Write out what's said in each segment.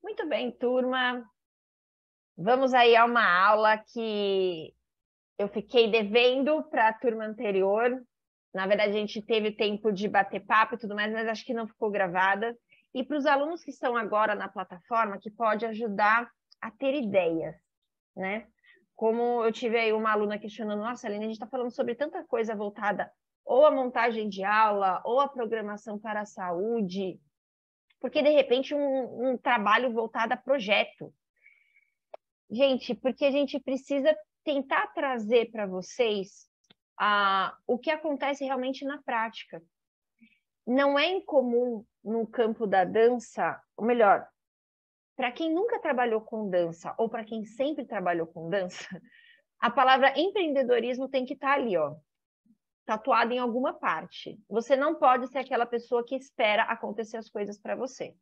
Muito bem, turma. Vamos aí a uma aula que eu fiquei devendo para a turma anterior. Na verdade, a gente teve tempo de bater papo e tudo mais, mas acho que não ficou gravada. E para os alunos que estão agora na plataforma, que pode ajudar a ter ideias, né? Como eu tive aí uma aluna questionando, nossa, Aline, a gente está falando sobre tanta coisa voltada ou à montagem de aula, ou à programação para a saúde, porque de repente um trabalho voltado a projeto. Gente, porque a gente precisa tentar trazer para vocês o que acontece realmente na prática. Não é incomum no campo da dança, ou melhor, para quem nunca trabalhou com dança ou para quem sempre trabalhou com dança, a palavra empreendedorismo tem que estar ali, ó, tatuada em alguma parte. Você não pode ser aquela pessoa que espera acontecer as coisas para você.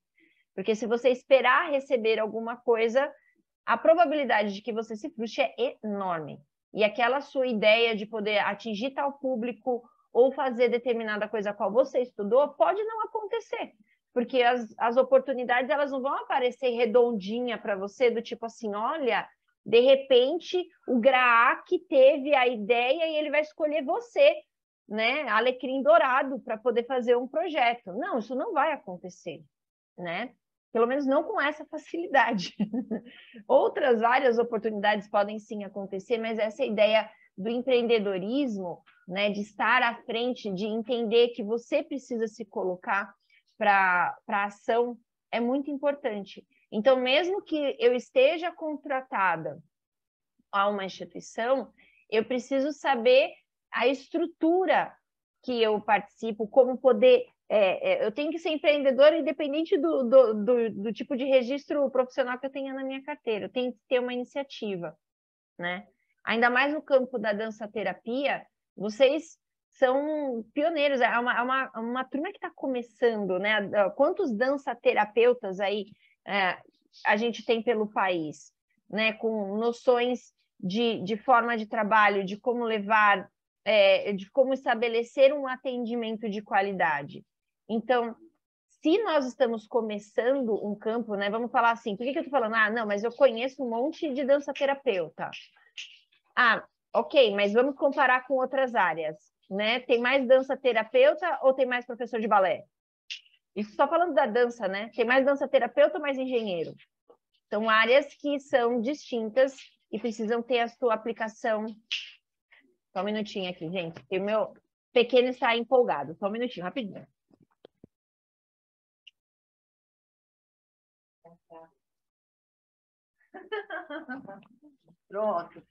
Porque se você esperar receber alguma coisa, a probabilidade de que você se frustre é enorme. E aquela sua ideia de poder atingir tal público ou fazer determinada coisa a qual você estudou pode não acontecer. Porque as oportunidades elas não vão aparecer redondinha para você, do tipo assim, olha, de repente o GRAAC teve a ideia e ele vai escolher você, né? Alecrim dourado para poder fazer um projeto. Não, isso não vai acontecer, né? Pelo menos não com essa facilidade. Outras várias oportunidades podem sim acontecer, mas essa ideia do empreendedorismo, né, de estar à frente, de entender que você precisa se colocar para a ação, é muito importante. Então, mesmo que eu esteja contratada a uma instituição, eu preciso saber a estrutura que eu participo, como poder eu tenho que ser empreendedora independente do tipo de registro profissional que eu tenha na minha carteira. Eu tenho que ter uma iniciativa, né? Ainda mais no campo da dança-terapia, vocês são pioneiros. É uma turma que está começando, né? Quantos dança-terapeutas aí a gente tem pelo país, né? Com noções de forma de trabalho, de como levar, de como estabelecer um atendimento de qualidade. Então, se nós estamos começando um campo, né? Vamos falar assim, por que eu estou falando? Ah, não, mas eu conheço um monte de dança-terapeuta. Ah, ok, mas vamos comparar com outras áreas, né? Tem mais dança-terapeuta ou tem mais professor de balé? Isso só falando da dança, né? Tem mais dança-terapeuta ou mais engenheiro? São áreas que são distintas e precisam ter a sua aplicação. Só um minutinho aqui, gente. O meu pequeno está empolgado. Só um minutinho, rapidinho. Pronto.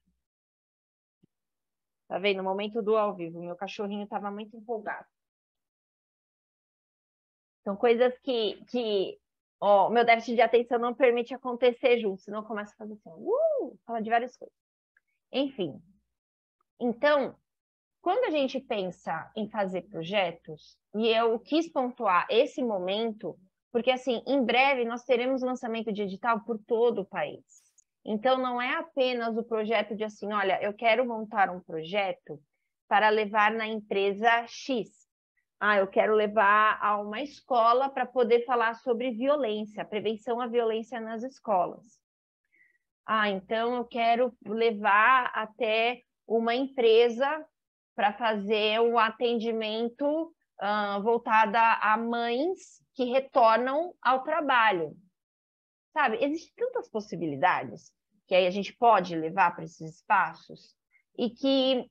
Tá vendo? No momento do ao vivo, meu cachorrinho estava muito empolgado. São coisas que ó, meu déficit de atenção não permite acontecer junto, senão eu começo a fazer assim, fala de várias coisas. Enfim, então, quando a gente pensa em fazer projetos, e eu quis pontuar esse momento, porque assim, em breve nós teremos lançamento de edital por todo o país. Então, não é apenas o projeto de assim, olha, eu quero montar um projeto para levar na empresa X. Ah, eu quero levar a uma escola para poder falar sobre violência, prevenção à violência nas escolas. Ah, então eu quero levar até uma empresa para fazer um atendimento voltado a mães que retornam ao trabalho. Sabe, existem tantas possibilidades que aí a gente pode levar para esses espaços e que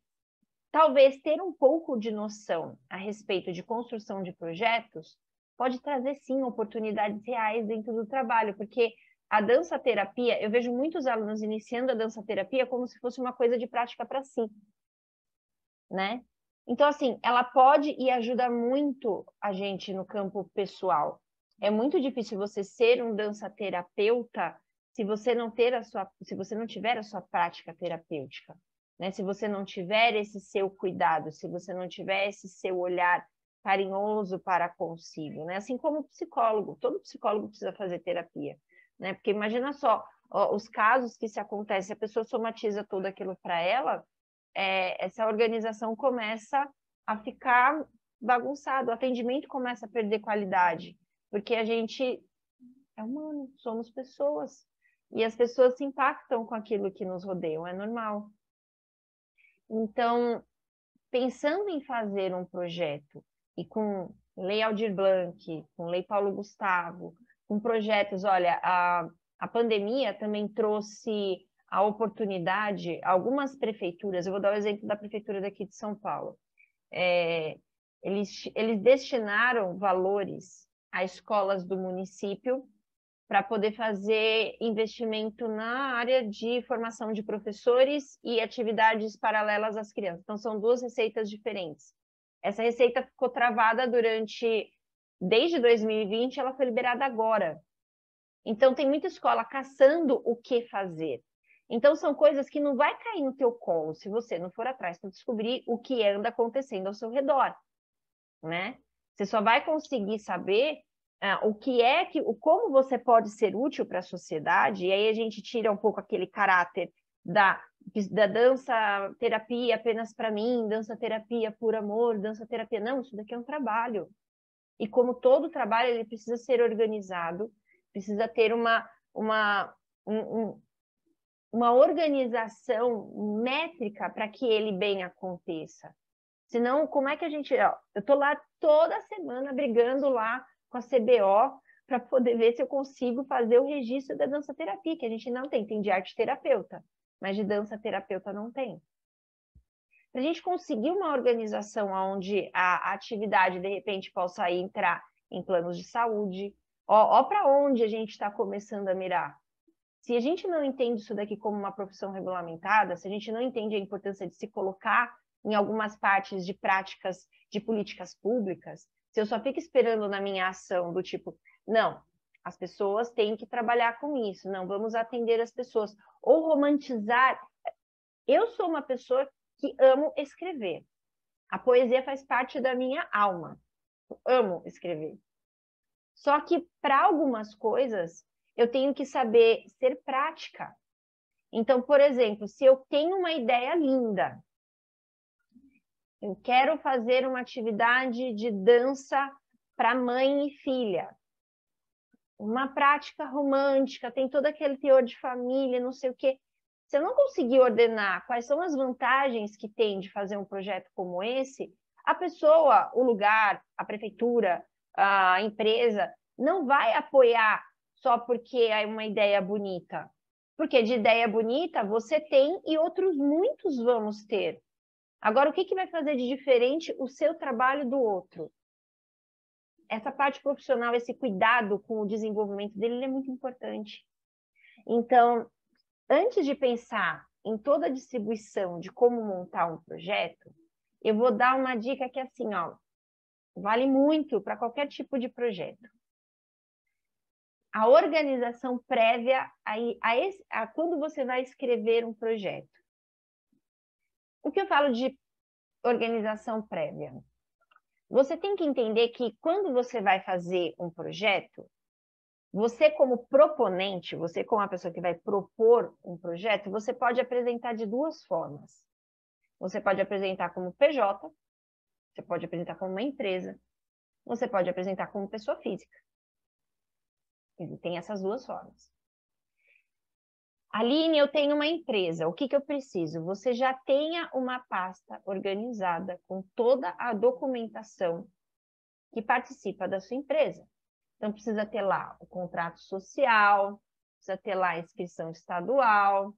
talvez ter um pouco de noção a respeito de construção de projetos pode trazer, sim, oportunidades reais dentro do trabalho, porque a dança-terapia, eu vejo muitos alunos iniciando a dança-terapia como se fosse uma coisa de prática para si, né? Então, assim, ela pode e ajuda muito a gente no campo pessoal. É muito difícil você ser um dança-terapeuta se você não tiver a sua prática terapêutica. Né? Se você não tiver esse seu cuidado, se você não tiver esse seu olhar carinhoso para consigo, né? Assim como o psicólogo, todo psicólogo precisa fazer terapia, né? Porque imagina só, os casos que se acontecem, a pessoa somatiza tudo aquilo para ela, essa organização começa a ficar bagunçada, o atendimento começa a perder qualidade, porque a gente É humano, somos pessoas. E as pessoas se impactam com aquilo que nos rodeia, é normal. Então, pensando em fazer um projeto, e com Lei Aldir Blanc, com Lei Paulo Gustavo, com projetos, olha, a pandemia também trouxe a oportunidade, algumas prefeituras, eu vou dar o exemplo da prefeitura daqui de São Paulo, eles destinaram valores a escolas do município para poder fazer investimento na área de formação de professores e atividades paralelas às crianças. Então, são duas receitas diferentes. Essa receita ficou travada desde 2020, ela foi liberada agora. Então, tem muita escola caçando o que fazer. Então, são coisas que não vai cair no teu colo se você não for atrás para descobrir o que anda acontecendo ao seu redor, né? Você só vai conseguir saber como você pode ser útil para a sociedade, e aí a gente tira um pouco aquele caráter da dança terapia apenas para mim, dança terapia por amor, dança terapia. Não, isso daqui é um trabalho. E como todo trabalho, ele precisa ser organizado, precisa ter uma organização métrica para que ele bem aconteça. Senão, como é que a gente... Ó, eu estou lá toda semana brigando lá com a CBO para poder ver se eu consigo fazer o registro da dança terapia, que a gente não tem. Tem de arte terapeuta, mas de dança terapeuta não tem. Para a gente conseguir uma organização onde a atividade, de repente, possa entrar em planos de saúde, ó para onde a gente está começando a mirar. Se a gente não entende isso daqui como uma profissão regulamentada, se a gente não entende a importância de se colocar em algumas partes de práticas de políticas públicas, se eu só fico esperando na minha ação do tipo, não, as pessoas têm que trabalhar com isso, não, vamos atender as pessoas, ou romantizar. Eu sou uma pessoa que amo escrever. A poesia faz parte da minha alma. Eu amo escrever. Só que para algumas coisas eu tenho que saber ser prática. Então, por exemplo, se eu tenho uma ideia linda, eu quero fazer uma atividade de dança para mãe e filha, uma prática romântica, tem todo aquele teor de família, não sei o quê. Se eu não conseguir ordenar quais são as vantagens que tem de fazer um projeto como esse, a pessoa, o lugar, a prefeitura, a empresa, não vai apoiar só porque é uma ideia bonita. Porque de ideia bonita você tem e outros muitos vamos ter. Agora, o que vai fazer de diferente o seu trabalho do outro? Essa parte profissional, esse cuidado com o desenvolvimento dele, ele é muito importante. Então, antes de pensar em toda a distribuição de como montar um projeto, eu vou dar uma dica que é assim, ó, vale muito para qualquer tipo de projeto. A organização prévia a quando você vai escrever um projeto. O que eu falo de organização prévia? Você tem que entender que quando você vai fazer um projeto, você como proponente, você como a pessoa que vai propor um projeto, você pode apresentar de duas formas. Você pode apresentar como PJ, você pode apresentar como uma empresa, você pode apresentar como pessoa física. Tem essas duas formas. Aline, eu tenho uma empresa, o que eu preciso? Você já tenha uma pasta organizada com toda a documentação que participa da sua empresa. Então, precisa ter lá o contrato social, precisa ter lá a inscrição estadual,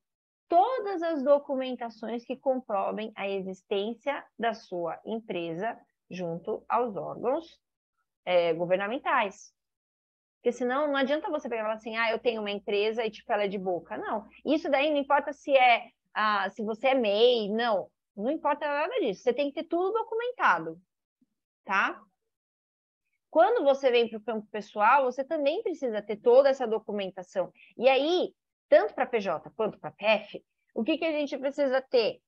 todas as documentações que comprovem a existência da sua empresa junto aos órgãos governamentais. Porque senão não adianta você pegar e falar assim, eu tenho uma empresa e tipo, ela é de boca. Não, isso daí não importa se você é MEI, não importa nada disso. Você tem que ter tudo documentado, tá? Quando você vem para o campo pessoal, você também precisa ter toda essa documentação. E aí, tanto para PJ quanto para PF, o que a gente precisa ter?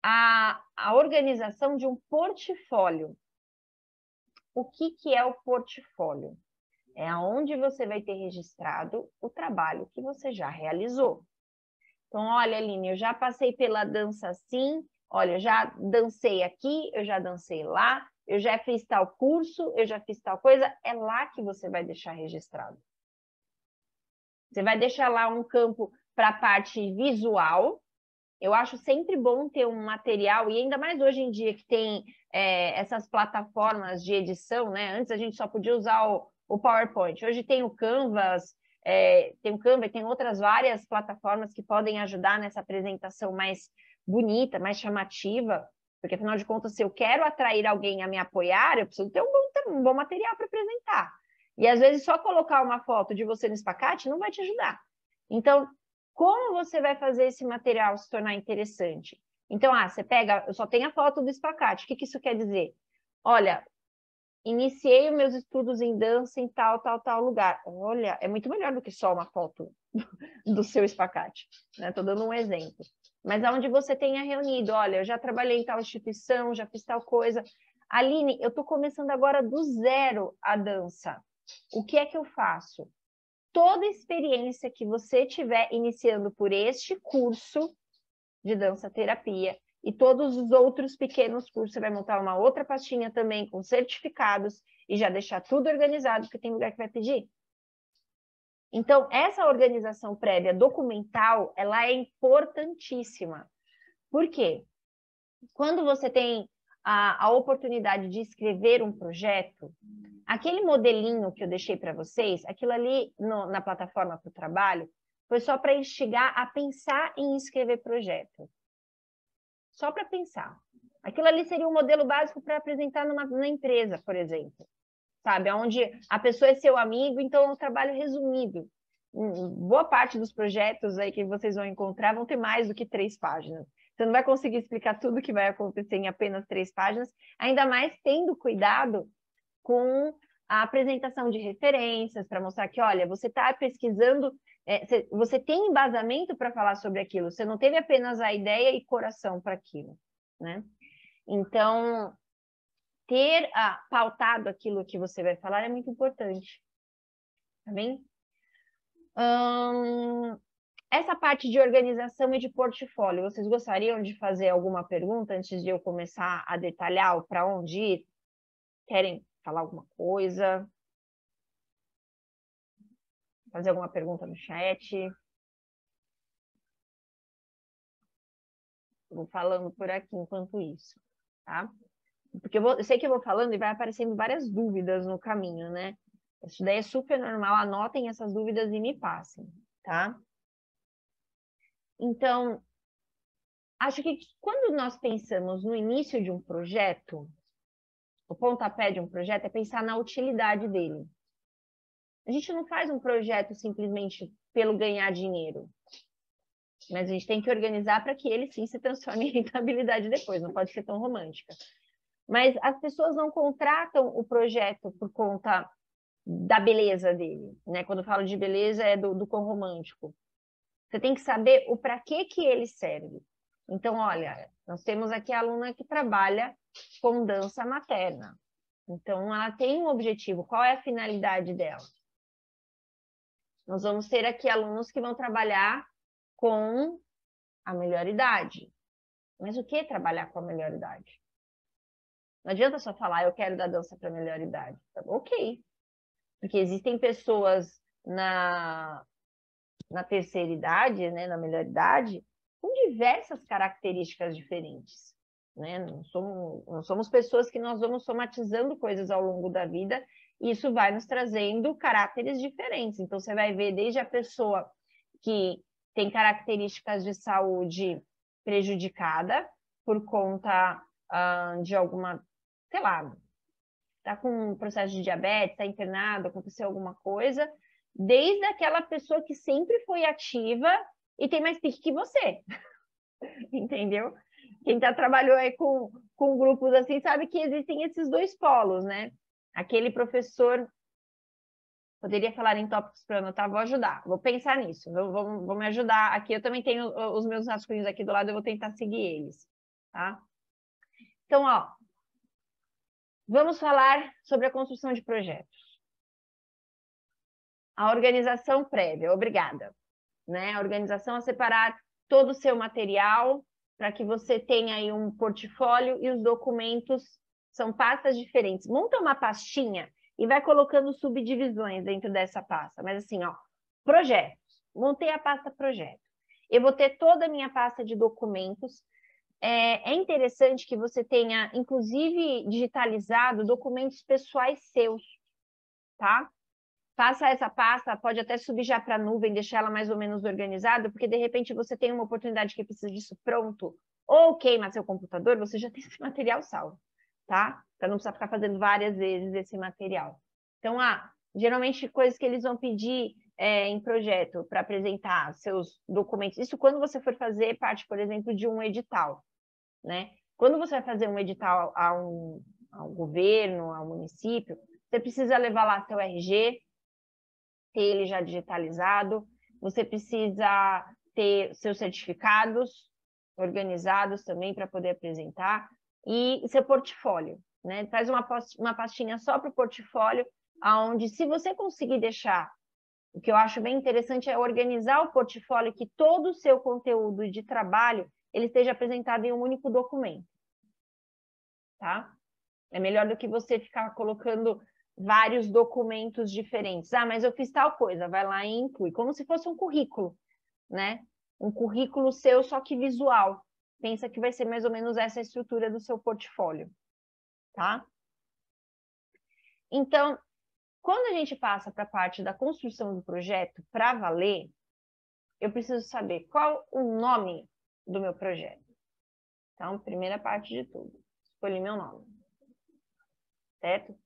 A organização de um portfólio. O que é o portfólio? É aonde você vai ter registrado o trabalho que você já realizou. Então, olha, Aline, eu já passei pela dança assim, olha, eu já dancei aqui, eu já dancei lá, eu já fiz tal curso, eu já fiz tal coisa, é lá que você vai deixar registrado. Você vai deixar lá um campo para a parte visual. Eu acho sempre bom ter um material, e ainda mais hoje em dia que tem essas plataformas de edição, né? Antes a gente só podia usar o PowerPoint. Hoje tem o Canvas, tem o Canva e tem outras várias plataformas que podem ajudar nessa apresentação mais bonita, mais chamativa, porque afinal de contas, se eu quero atrair alguém a me apoiar, eu preciso ter um bom material para apresentar. E às vezes só colocar uma foto de você no espacate não vai te ajudar. Então, como você vai fazer esse material se tornar interessante? Então, você pega, eu só tenho a foto do espacate. O que isso quer dizer? Olha, iniciei os meus estudos em dança em tal lugar. Olha, é muito melhor do que só uma foto do seu espacate. Estou dando um exemplo. Mas aonde você tenha reunido, olha, eu já trabalhei em tal instituição, já fiz tal coisa. Aline, eu estou começando agora do zero a dança. O que é que eu faço? Toda experiência que você tiver iniciando por este curso de dança-terapia e todos os outros pequenos cursos, você vai montar uma outra pastinha também com certificados e já deixar tudo organizado, porque tem lugar que vai pedir. Então, essa organização prévia documental, ela é importantíssima. Por quê? Quando você tem a oportunidade de escrever um projeto, aquele modelinho que eu deixei para vocês, aquilo ali na plataforma para o trabalho, foi só para instigar a pensar em escrever projeto. Só para pensar. Aquilo ali seria um modelo básico para apresentar na empresa, por exemplo. Sabe? Onde a pessoa é seu amigo, então é um trabalho resumido. Boa parte dos projetos aí que vocês vão encontrar vão ter mais do que 3 páginas. Você não vai conseguir explicar tudo o que vai acontecer em apenas 3 páginas, ainda mais tendo cuidado com a apresentação de referências, para mostrar que, olha, você está pesquisando, você tem embasamento para falar sobre aquilo, você não teve apenas a ideia e coração para aquilo, né? Então, ter pautado aquilo que você vai falar é muito importante, tá bem? Essa parte de organização e de portfólio, vocês gostariam de fazer alguma pergunta antes de eu começar a detalhar para onde ir? Querem falar alguma coisa? Fazer alguma pergunta no chat? Vou falando por aqui enquanto isso, tá? Porque eu sei que eu vou falando e vai aparecendo várias dúvidas no caminho, né? Isso daí é super normal, anotem essas dúvidas e me passem, tá? Então, acho que quando nós pensamos no início de um projeto, o pontapé de um projeto é pensar na utilidade dele. A gente não faz um projeto simplesmente pelo ganhar dinheiro, mas a gente tem que organizar para que ele sim se transforme em rentabilidade depois, não pode ser tão romântica. Mas as pessoas não contratam o projeto por conta da beleza dele, né? Quando eu falo de beleza é do quão romântico. Você tem que saber o para que ele serve. Então, olha, nós temos aqui a aluna que trabalha com dança materna. Então, ela tem um objetivo. Qual é a finalidade dela? Nós vamos ter aqui alunos que vão trabalhar com a melhor idade. Mas o que é trabalhar com a melhor idade? Não adianta só falar, eu quero dar dança para a melhor idade. Ok. Porque existem pessoas na terceira idade, né, na melhor idade, com diversas características diferentes. Né? Não somos pessoas que nós vamos somatizando coisas ao longo da vida e isso vai nos trazendo caráteres diferentes. Então, você vai ver desde a pessoa que tem características de saúde prejudicada por conta de alguma, sei lá, está com um processo de diabetes, está internado, aconteceu alguma coisa, desde aquela pessoa que sempre foi ativa e tem mais pique que você. Entendeu? Quem trabalhou aí com grupos assim sabe que existem esses dois polos, né? Aquele professor, poderia falar em tópicos para anotar, vou ajudar, vou pensar nisso, vou me ajudar aqui. Eu também tenho os meus rascunhos aqui do lado, eu vou tentar seguir eles, tá? Então, ó, vamos falar sobre a construção de projetos. A organização prévia, obrigada. Né? A organização é separar todo o seu material para que você tenha aí um portfólio e os documentos são pastas diferentes. Monta uma pastinha e vai colocando subdivisões dentro dessa pasta. Mas assim, ó, Projetos. Montei a pasta projeto. Eu vou ter toda a minha pasta de documentos. É interessante que você tenha, inclusive, digitalizado documentos pessoais seus, tá? Faça essa pasta, pode até subir já para a nuvem, deixar ela mais ou menos organizada, porque de repente você tem uma oportunidade que precisa disso pronto, ou queima seu computador, você já tem esse material salvo, tá? Para não precisar ficar fazendo várias vezes esse material. Então, geralmente coisas que eles vão pedir em projeto para apresentar seus documentos. Isso quando você for fazer parte, por exemplo, de um edital, né? Quando você vai fazer um edital ao governo, ao município, você precisa levar lá seu RG, ter ele já digitalizado, você precisa ter seus certificados organizados também para poder apresentar, e seu portfólio, né? Faz uma pastinha só para o portfólio, onde se você conseguir deixar, o que eu acho bem interessante é organizar o portfólio, que todo o seu conteúdo de trabalho ele esteja apresentado em um único documento, tá? É melhor do que você ficar colocando vários documentos diferentes. Mas eu fiz tal coisa, vai lá e inclui, como se fosse um currículo, né? Um currículo seu, só que visual. Pensa que vai ser mais ou menos essa a estrutura do seu portfólio, tá? Então, quando a gente passa para a parte da construção do projeto para valer, eu preciso saber qual o nome do meu projeto. Então, primeira parte de tudo, escolhi meu nome, certo?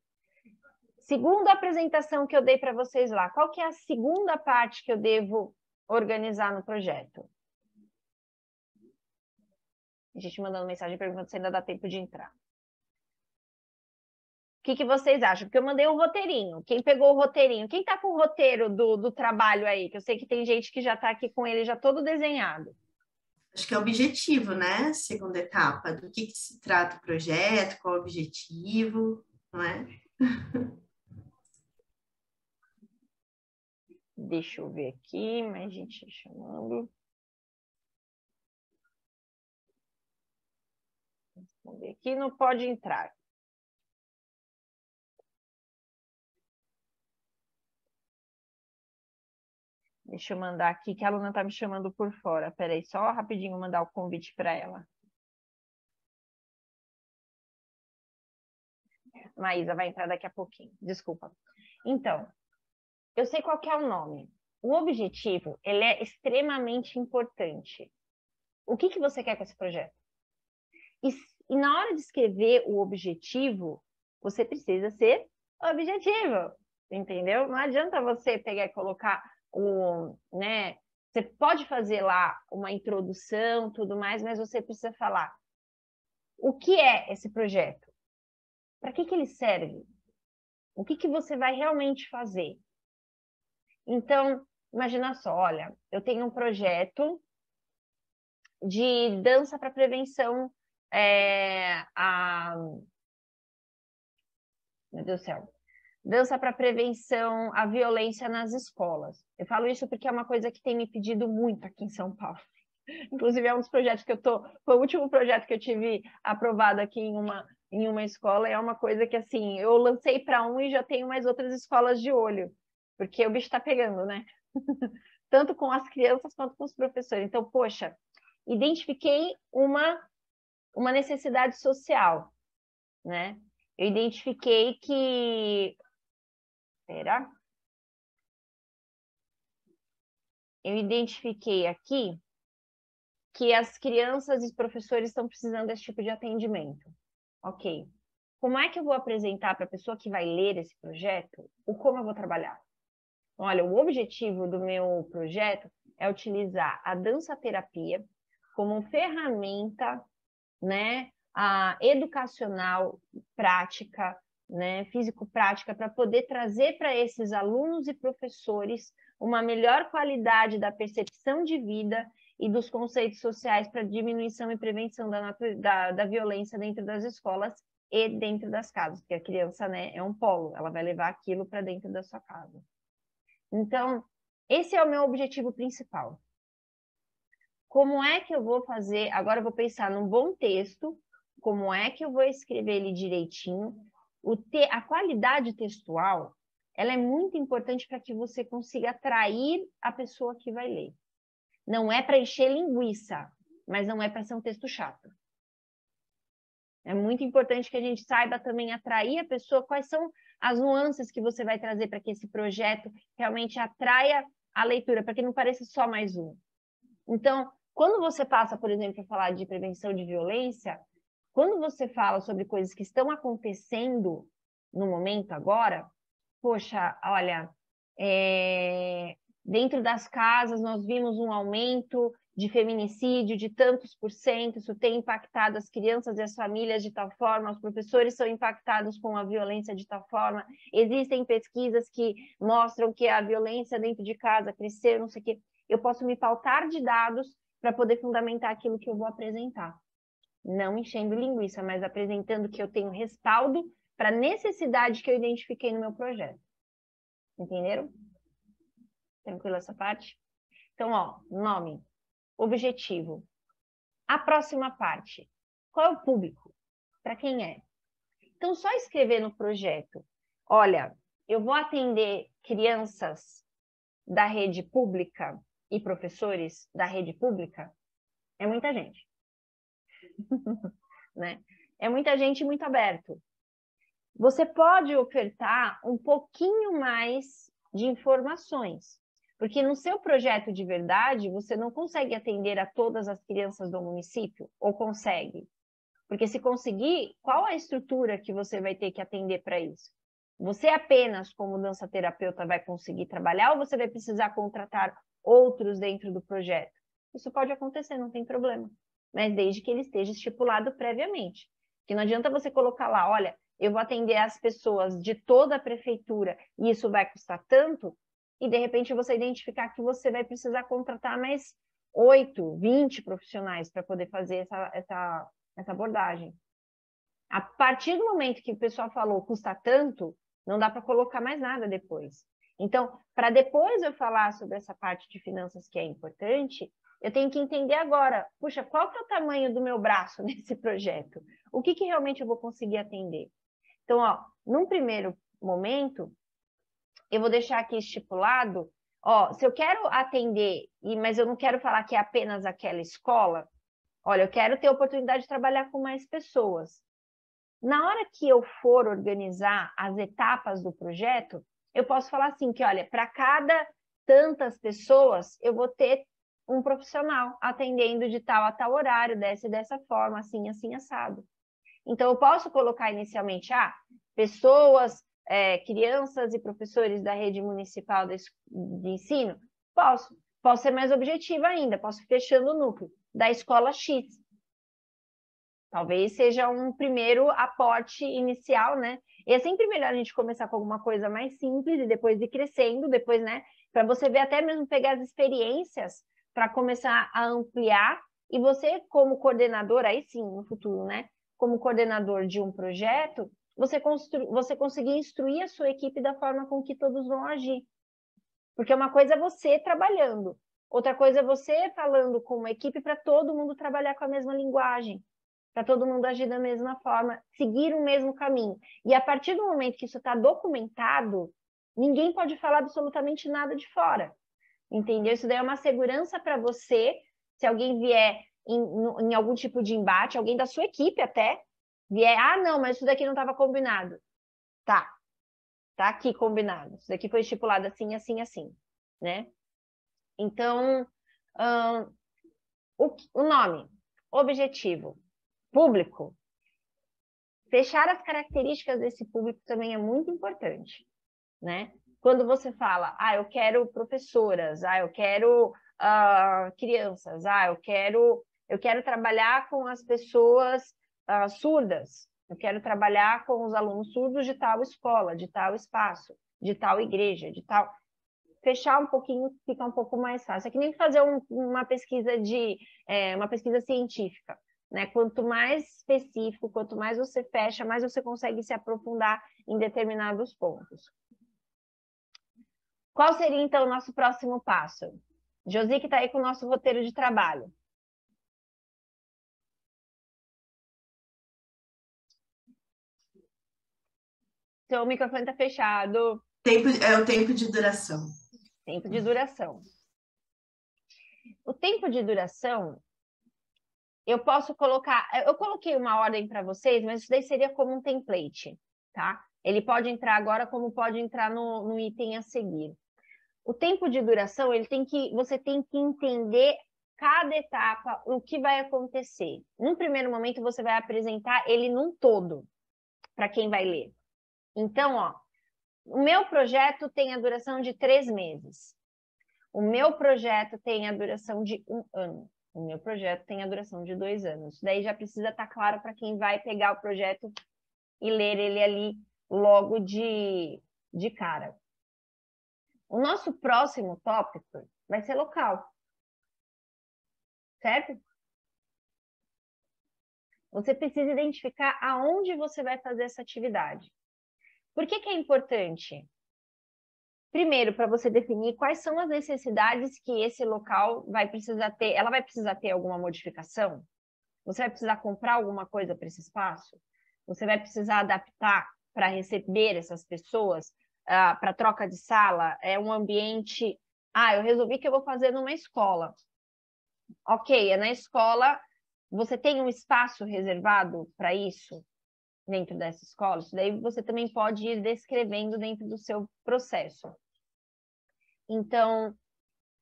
Segunda apresentação que eu dei para vocês lá, qual que é a segunda parte que eu devo organizar no projeto? A gente mandando mensagem perguntando se ainda dá tempo de entrar. O que vocês acham? Porque eu mandei um roteirinho. Quem pegou o roteirinho? Quem está com o roteiro do trabalho aí? Que eu sei que tem gente que já está aqui com ele já todo desenhado. Acho que é o objetivo, né? Segunda etapa. Do que se trata o projeto, qual o objetivo, não é? Deixa eu ver aqui, mais gente chamando. Vamos ver aqui, não pode entrar. Deixa eu mandar aqui, que a aluna está me chamando por fora. Peraí, só rapidinho mandar o convite para ela. Maísa vai entrar daqui a pouquinho, desculpa. Então, eu sei qual que é o nome. O objetivo, ele é extremamente importante. O que você quer com esse projeto? E na hora de escrever o objetivo, você precisa ser objetivo, entendeu? Não adianta você pegar e colocar né? Você pode fazer lá uma introdução, tudo mais, mas você precisa falar o que é esse projeto? Para que ele serve? O que você vai realmente fazer? Então, imagina só, olha, eu tenho um projeto de dança para prevenção meu Deus do céu, dança para prevenção à violência nas escolas. Eu falo isso porque é uma coisa que tem me pedido muito aqui em São Paulo. Inclusive, é um dos projetos que foi o último projeto que eu tive aprovado aqui em uma escola, é uma coisa que, assim, eu lancei para um e já tenho mais outras escolas de olho, porque o bicho está pegando, né? Tanto com as crianças quanto com os professores. Então, poxa, identifiquei uma necessidade social, né? Eu identifiquei que... Espera. Eu identifiquei aqui que as crianças e os professores estão precisando desse tipo de atendimento. Ok. Como é que eu vou apresentar para a pessoa que vai ler esse projeto o como eu vou trabalhar? Olha, o objetivo do meu projeto é utilizar a dança-terapia como ferramenta, né, educacional, prática, né, físico-prática, para poder trazer para esses alunos e professores uma melhor qualidade da percepção de vida e dos conceitos sociais para diminuição e prevenção da violência dentro das escolas e dentro das casas, porque a criança, né, é um polo, ela vai levar aquilo para dentro da sua casa. Então, esse é o meu objetivo principal. Como é que eu vou fazer? Agora eu vou pensar num bom texto, como é que eu vou escrever ele direitinho. A qualidade textual, ela é muito importante para que você consiga atrair a pessoa que vai ler. Não é para encher linguiça, mas não é para ser um texto chato. É muito importante que a gente saiba também atrair a pessoa, quais são as nuances que você vai trazer para que esse projeto realmente atraia a leitura, para que não pareça só mais um. Então, quando você passa, por exemplo, a falar de prevenção de violência, quando você fala sobre coisas que estão acontecendo no momento agora, poxa, olha, dentro das casas nós vimos um aumento de feminicídio de tantos por cento, isso tem impactado as crianças e as famílias de tal forma, os professores são impactados com a violência de tal forma, existem pesquisas que mostram que a violência dentro de casa cresceu, não sei o quê. Eu posso me pautar de dados para poder fundamentar aquilo que eu vou apresentar. Não enchendo linguiça, mas apresentando que eu tenho respaldo para a necessidade que eu identifiquei no meu projeto. Entenderam? Tranquilo essa parte? Então, ó, nome, objetivo. A próxima parte. Qual é o público? Para quem é? Então, só escrever no projeto. Olha, eu vou atender crianças da rede pública e professores da rede pública. É muita gente. Né? É muita gente muito aberto. Você pode ofertar um pouquinho mais de informações, porque no seu projeto de verdade, você não consegue atender a todas as crianças do município, ou consegue? Porque se conseguir, qual a estrutura que você vai ter que atender para isso? Você apenas, como dança-terapeuta, vai conseguir trabalhar ou você vai precisar contratar outros dentro do projeto? Isso pode acontecer, não tem problema. Mas desde que ele esteja estipulado previamente. Que não adianta você colocar lá, olha, eu vou atender as pessoas de toda a prefeitura e isso vai custar tanto, e de repente você identificar que você vai precisar contratar mais 8, 20 profissionais para poder fazer essa abordagem. A partir do momento que o pessoal falou custa tanto, não dá para colocar mais nada depois. Então, para depois eu falar sobre essa parte de finanças que é importante, eu tenho que entender agora, puxa, qual que é o tamanho do meu braço nesse projeto? O que realmente eu vou conseguir atender? Então, ó, num primeiro momento, eu vou deixar aqui estipulado, ó, se eu quero atender, mas eu não quero falar que é apenas aquela escola, olha, eu quero ter oportunidade de trabalhar com mais pessoas. Na hora que eu for organizar as etapas do projeto, eu posso falar assim, que olha, para cada tantas pessoas, eu vou ter um profissional atendendo de tal a tal horário, dessa forma, assim, assim, assado. Então, eu posso colocar inicialmente, pessoas, crianças e professores da rede municipal de ensino? Posso. Posso ser mais objetiva ainda, posso ir fechando o núcleo da escola X. Talvez seja um primeiro aporte inicial, né? E é sempre melhor a gente começar com alguma coisa mais simples e depois ir crescendo, depois, né? Para você ver até mesmo pegar as experiências para começar a ampliar. E você, como coordenador, aí sim, no futuro, né? Como coordenador de um projeto, você conseguir instruir a sua equipe da forma com que todos vão agir. Porque uma coisa é você trabalhando, outra coisa é você falando com uma equipe para todo mundo trabalhar com a mesma linguagem, para todo mundo agir da mesma forma, seguir o mesmo caminho. E a partir do momento que isso está documentado, ninguém pode falar absolutamente nada de fora. Entendeu? Isso daí é uma segurança para você, se alguém vier em algum tipo de embate, alguém da sua equipe até, vier, não, mas isso daqui não estava combinado. Tá aqui combinado. Isso daqui foi estipulado assim, assim, assim, né? Então, o nome, objetivo, público. Fechar as características desse público também é muito importante, né? Quando você fala, eu quero professoras, eu quero crianças, eu quero trabalhar com as pessoas surdas, eu quero trabalhar com os alunos surdos de tal escola, de tal espaço, de tal igreja, de tal... Fechar um pouquinho fica um pouco mais fácil. É que nem fazer uma pesquisa uma pesquisa científica. Né? Quanto mais específico, quanto mais você fecha, mais você consegue se aprofundar em determinados pontos. Qual seria, então, o nosso próximo passo? Josi, que está aí com o nosso roteiro de trabalho. Seu microfone está fechado. É o tempo de duração. Tempo de duração. O tempo de duração, eu posso colocar... Eu coloquei uma ordem para vocês, mas isso daí seria como um template, tá? Ele pode entrar agora como pode entrar no item a seguir. O tempo de duração, você tem que entender cada etapa, o que vai acontecer. Num primeiro momento, você vai apresentar ele num todo, para quem vai ler. Então, ó, o meu projeto tem a duração de 3 meses. O meu projeto tem a duração de 1 ano. O meu projeto tem a duração de 2 anos. Isso daí já precisa estar claro para quem vai pegar o projeto e ler ele ali logo de cara. O nosso próximo tópico vai ser local. Certo? Você precisa identificar aonde você vai fazer essa atividade. Por que que é importante? Primeiro, para você definir quais são as necessidades que esse local vai precisar ter. Ela vai precisar ter alguma modificação? Você vai precisar comprar alguma coisa para esse espaço? Você vai precisar adaptar para receber essas pessoas, para troca de sala? É um ambiente... eu resolvi que eu vou fazer numa escola. Ok, é na escola, você tem um espaço reservado para isso dentro dessa escola? Isso daí você também pode ir descrevendo dentro do seu processo. Então,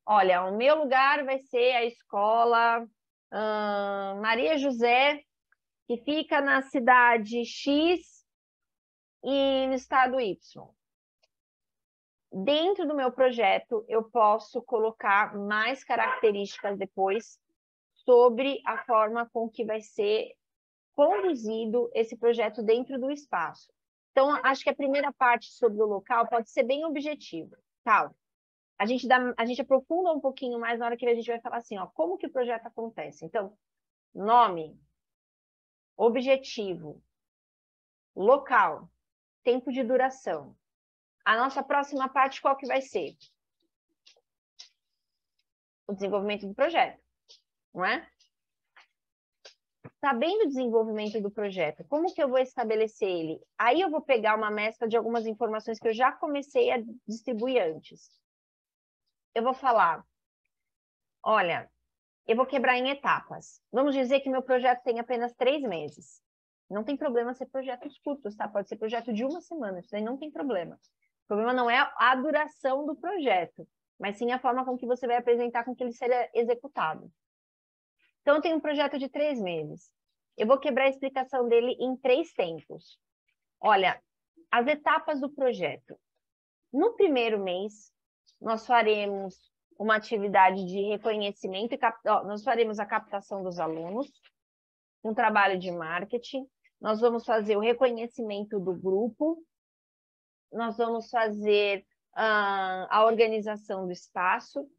olha, o meu lugar vai ser a escola Maria José, que fica na cidade X e no estado Y. Dentro do meu projeto, eu posso colocar mais características depois sobre a forma com que vai ser conduzido esse projeto dentro do espaço. Então, acho que a primeira parte sobre o local pode ser bem objetivo. Tá? A gente aprofunda um pouquinho mais na hora que a gente vai falar assim, ó, como que o projeto acontece. Então, nome, objetivo, local, tempo de duração. A nossa próxima parte, qual que vai ser? O desenvolvimento do projeto, não é? Sabendo o desenvolvimento do projeto, como que eu vou estabelecer ele? Aí eu vou pegar uma mescla de algumas informações que eu já comecei a distribuir antes. Eu vou falar, olha, eu vou quebrar em etapas. Vamos dizer que meu projeto tem apenas 3 meses. Não tem problema ser projetos curtos, tá? Pode ser projeto de 1 semana, isso aí não tem problema. O problema não é a duração do projeto, mas sim a forma com que você vai apresentar com que ele seja executado. Então, eu tenho um projeto de 3 meses. Eu vou quebrar a explicação dele em 3 tempos. Olha, as etapas do projeto. No primeiro mês, nós faremos uma atividade de reconhecimento e nós faremos a captação dos alunos, um trabalho de marketing, nós vamos fazer o reconhecimento do grupo, nós vamos fazer a organização do espaço.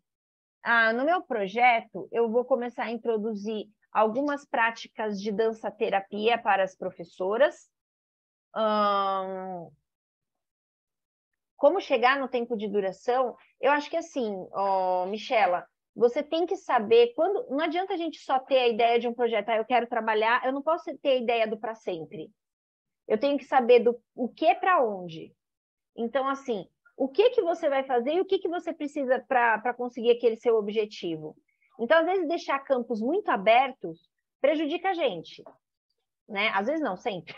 No meu projeto, eu vou começar a introduzir algumas práticas de dança-terapia para as professoras. Como chegar no tempo de duração? Eu acho que assim, Michela, você tem que saber quando. Não adianta a gente só ter a ideia de um projeto, eu quero trabalhar, eu não posso ter a ideia do para sempre. Eu tenho que saber o que para onde. Então, assim, o que você vai fazer e o que você precisa para conseguir aquele seu objetivo. Então, às vezes, deixar campos muito abertos prejudica a gente, né? Às vezes não, sempre.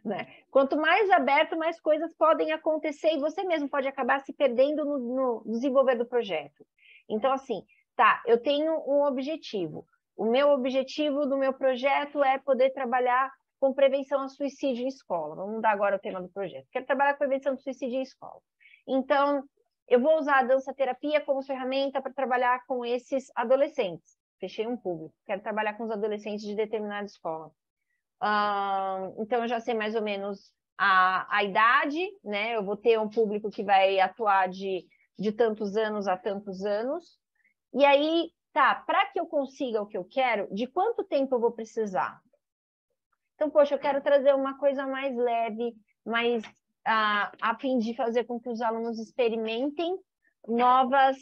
Né? Quanto mais aberto, mais coisas podem acontecer e você mesmo pode acabar se perdendo no desenvolver do projeto. Então, assim, tá, eu tenho um objetivo. O meu objetivo do meu projeto é poder trabalhar com prevenção ao suicídio em escola. Vamos mudar agora o tema do projeto. Quero trabalhar com prevenção do suicídio em escola. Então, eu vou usar a dança-terapia como ferramenta para trabalhar com esses adolescentes. Fechei um público. Quero trabalhar com os adolescentes de determinada escola. Então, eu já sei mais ou menos a idade, né? Eu vou ter um público que vai atuar de tantos anos a tantos anos. E aí, tá, para que eu consiga o que eu quero, de quanto tempo eu vou precisar? Então, poxa, eu quero trazer uma coisa mais leve, mais a fim de fazer com que os alunos experimentem novas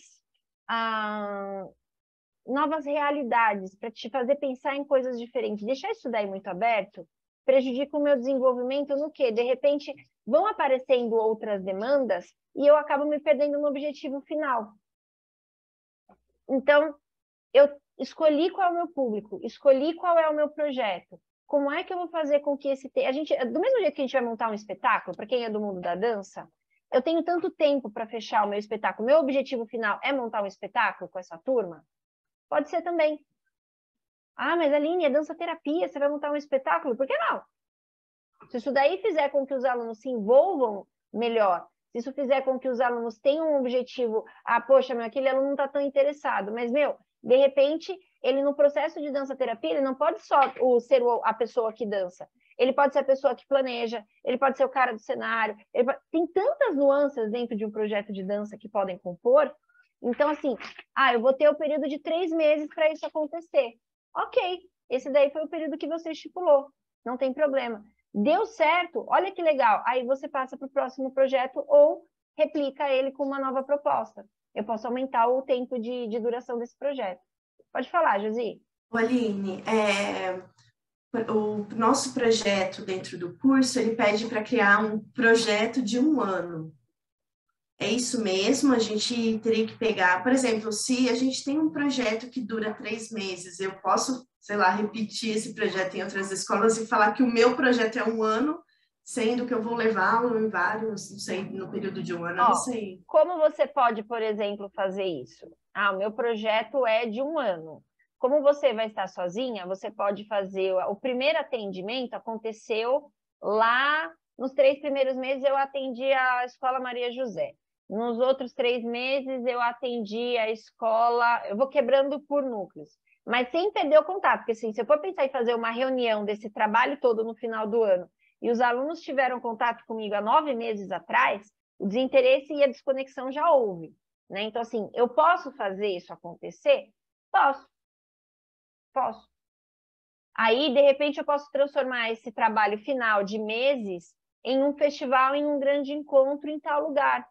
realidades, para te fazer pensar em coisas diferentes. Deixar isso daí muito aberto, prejudica o meu desenvolvimento no quê? De repente, vão aparecendo outras demandas e eu acabo me perdendo no objetivo final. Então, eu escolhi qual é o meu público, escolhi qual é o meu projeto. Como é que eu vou fazer com que a gente, do mesmo jeito que a gente vai montar um espetáculo, para quem é do mundo da dança, eu tenho tanto tempo para fechar o meu espetáculo. Meu objetivo final é montar um espetáculo com essa turma? Pode ser também. Ah, mas Aline, é dança terapia, você vai montar um espetáculo? Por que não? Se isso daí fizer com que os alunos se envolvam melhor, se isso fizer com que os alunos tenham um objetivo, poxa, aquele aluno não está tão interessado, mas, de repente, ele no processo de dança terapia, ele não pode só ser a pessoa que dança, ele pode ser a pessoa que planeja, ele pode ser o cara do cenário, tem tantas nuances dentro de um projeto de dança que podem compor. Então, assim, eu vou ter o período de 3 meses para isso acontecer. Ok, esse daí foi o período que você estipulou, não tem problema. Deu certo, olha que legal, aí você passa para o próximo projeto ou replica ele com uma nova proposta. Eu posso aumentar o tempo de duração desse projeto. Pode falar, Josi. Aline, o nosso projeto dentro do curso, ele pede para criar um projeto de 1 ano. É isso mesmo? A gente teria que pegar, por exemplo, se a gente tem um projeto que dura 3 meses, eu posso, sei lá, repetir esse projeto em outras escolas e falar que o meu projeto é 1 ano, sendo que eu vou levá-lo em vários, não sei, no período de 1 ano, eu não sei. Como você pode, por exemplo, fazer isso? O meu projeto é de 1 ano. Como você vai estar sozinha, você pode fazer... O primeiro atendimento aconteceu lá nos 3 primeiros meses, eu atendi a Escola Maria José. Nos outros 3 meses, eu atendi a escola... Eu vou quebrando por núcleos, mas sem perder o contato, porque assim, se eu for pensar em fazer uma reunião desse trabalho todo no final do ano, e os alunos tiveram contato comigo há 9 meses atrás, o desinteresse e a desconexão já houve, né? Então, assim, eu posso fazer isso acontecer? Posso. Aí, de repente, eu posso transformar esse trabalho final de meses em um festival, em um grande encontro em tal lugar.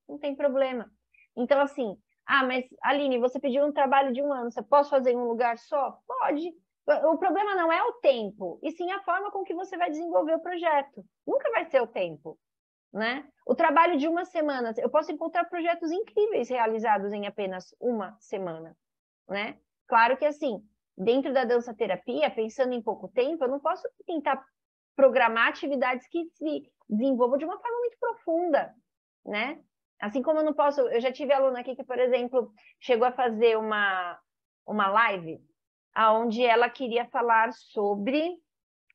Não tem problema. Então, assim, mas Aline, você pediu um trabalho de 1 ano, você pode fazer em um lugar só? Pode. O problema não é o tempo, e sim a forma com que você vai desenvolver o projeto. Nunca vai ser o tempo, né? O trabalho de 1 semana, eu posso encontrar projetos incríveis realizados em apenas 1 semana, né? Claro que, assim, dentro da dança terapia, pensando em pouco tempo, eu não posso tentar programar atividades que se desenvolvam de uma forma muito profunda, né? Assim como eu não posso... Eu já tive aluno aqui que, por exemplo, chegou a fazer uma live onde ela queria falar sobre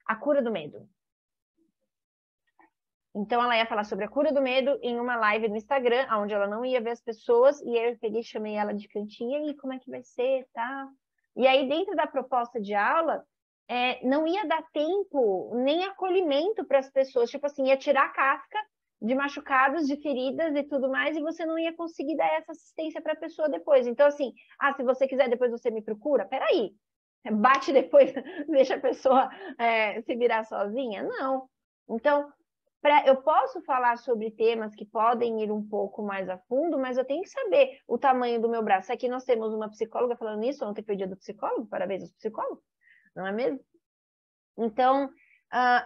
a cura do medo. Então, ela ia falar sobre a cura do medo em uma live no Instagram, onde ela não ia ver as pessoas, e aí eu peguei e chamei ela de cantinho, e como é que vai ser, tá? E aí, dentro da proposta de aula, não ia dar tempo, nem acolhimento para as pessoas, tipo assim, ia tirar a casca de machucados, de feridas e tudo mais, e você não ia conseguir dar essa assistência para a pessoa depois. Então, assim, se você quiser, depois você me procura, peraí, bate depois, deixa a pessoa se virar sozinha? Não. Então, eu posso falar sobre temas que podem ir um pouco mais a fundo, mas eu tenho que saber o tamanho do meu braço. Aqui nós temos uma psicóloga falando isso, ontem foi o dia do psicólogo, parabéns aos psicólogos, não é mesmo? Então,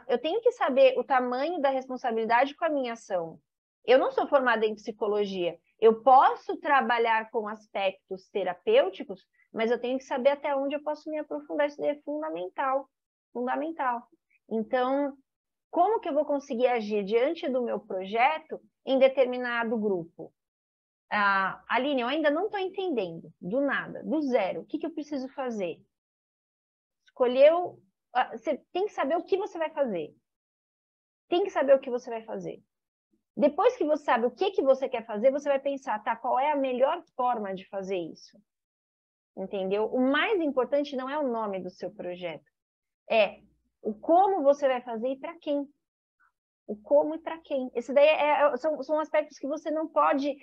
eu tenho que saber o tamanho da responsabilidade com a minha ação. Eu não sou formada em psicologia, eu posso trabalhar com aspectos terapêuticos, mas eu tenho que saber até onde eu posso me aprofundar, isso é fundamental, fundamental. Então, como que eu vou conseguir agir diante do meu projeto em determinado grupo? Aline, eu ainda não estou entendendo, do nada, do zero, o que eu preciso fazer? Escolheu, você tem que saber o que você vai fazer. Tem que saber o que você vai fazer. Depois que você sabe o que você quer fazer, você vai pensar, qual é a melhor forma de fazer isso? Entendeu? O mais importante não é o nome do seu projeto, é o como você vai fazer e para quem. O como e para quem. Esse daí são aspectos que você não pode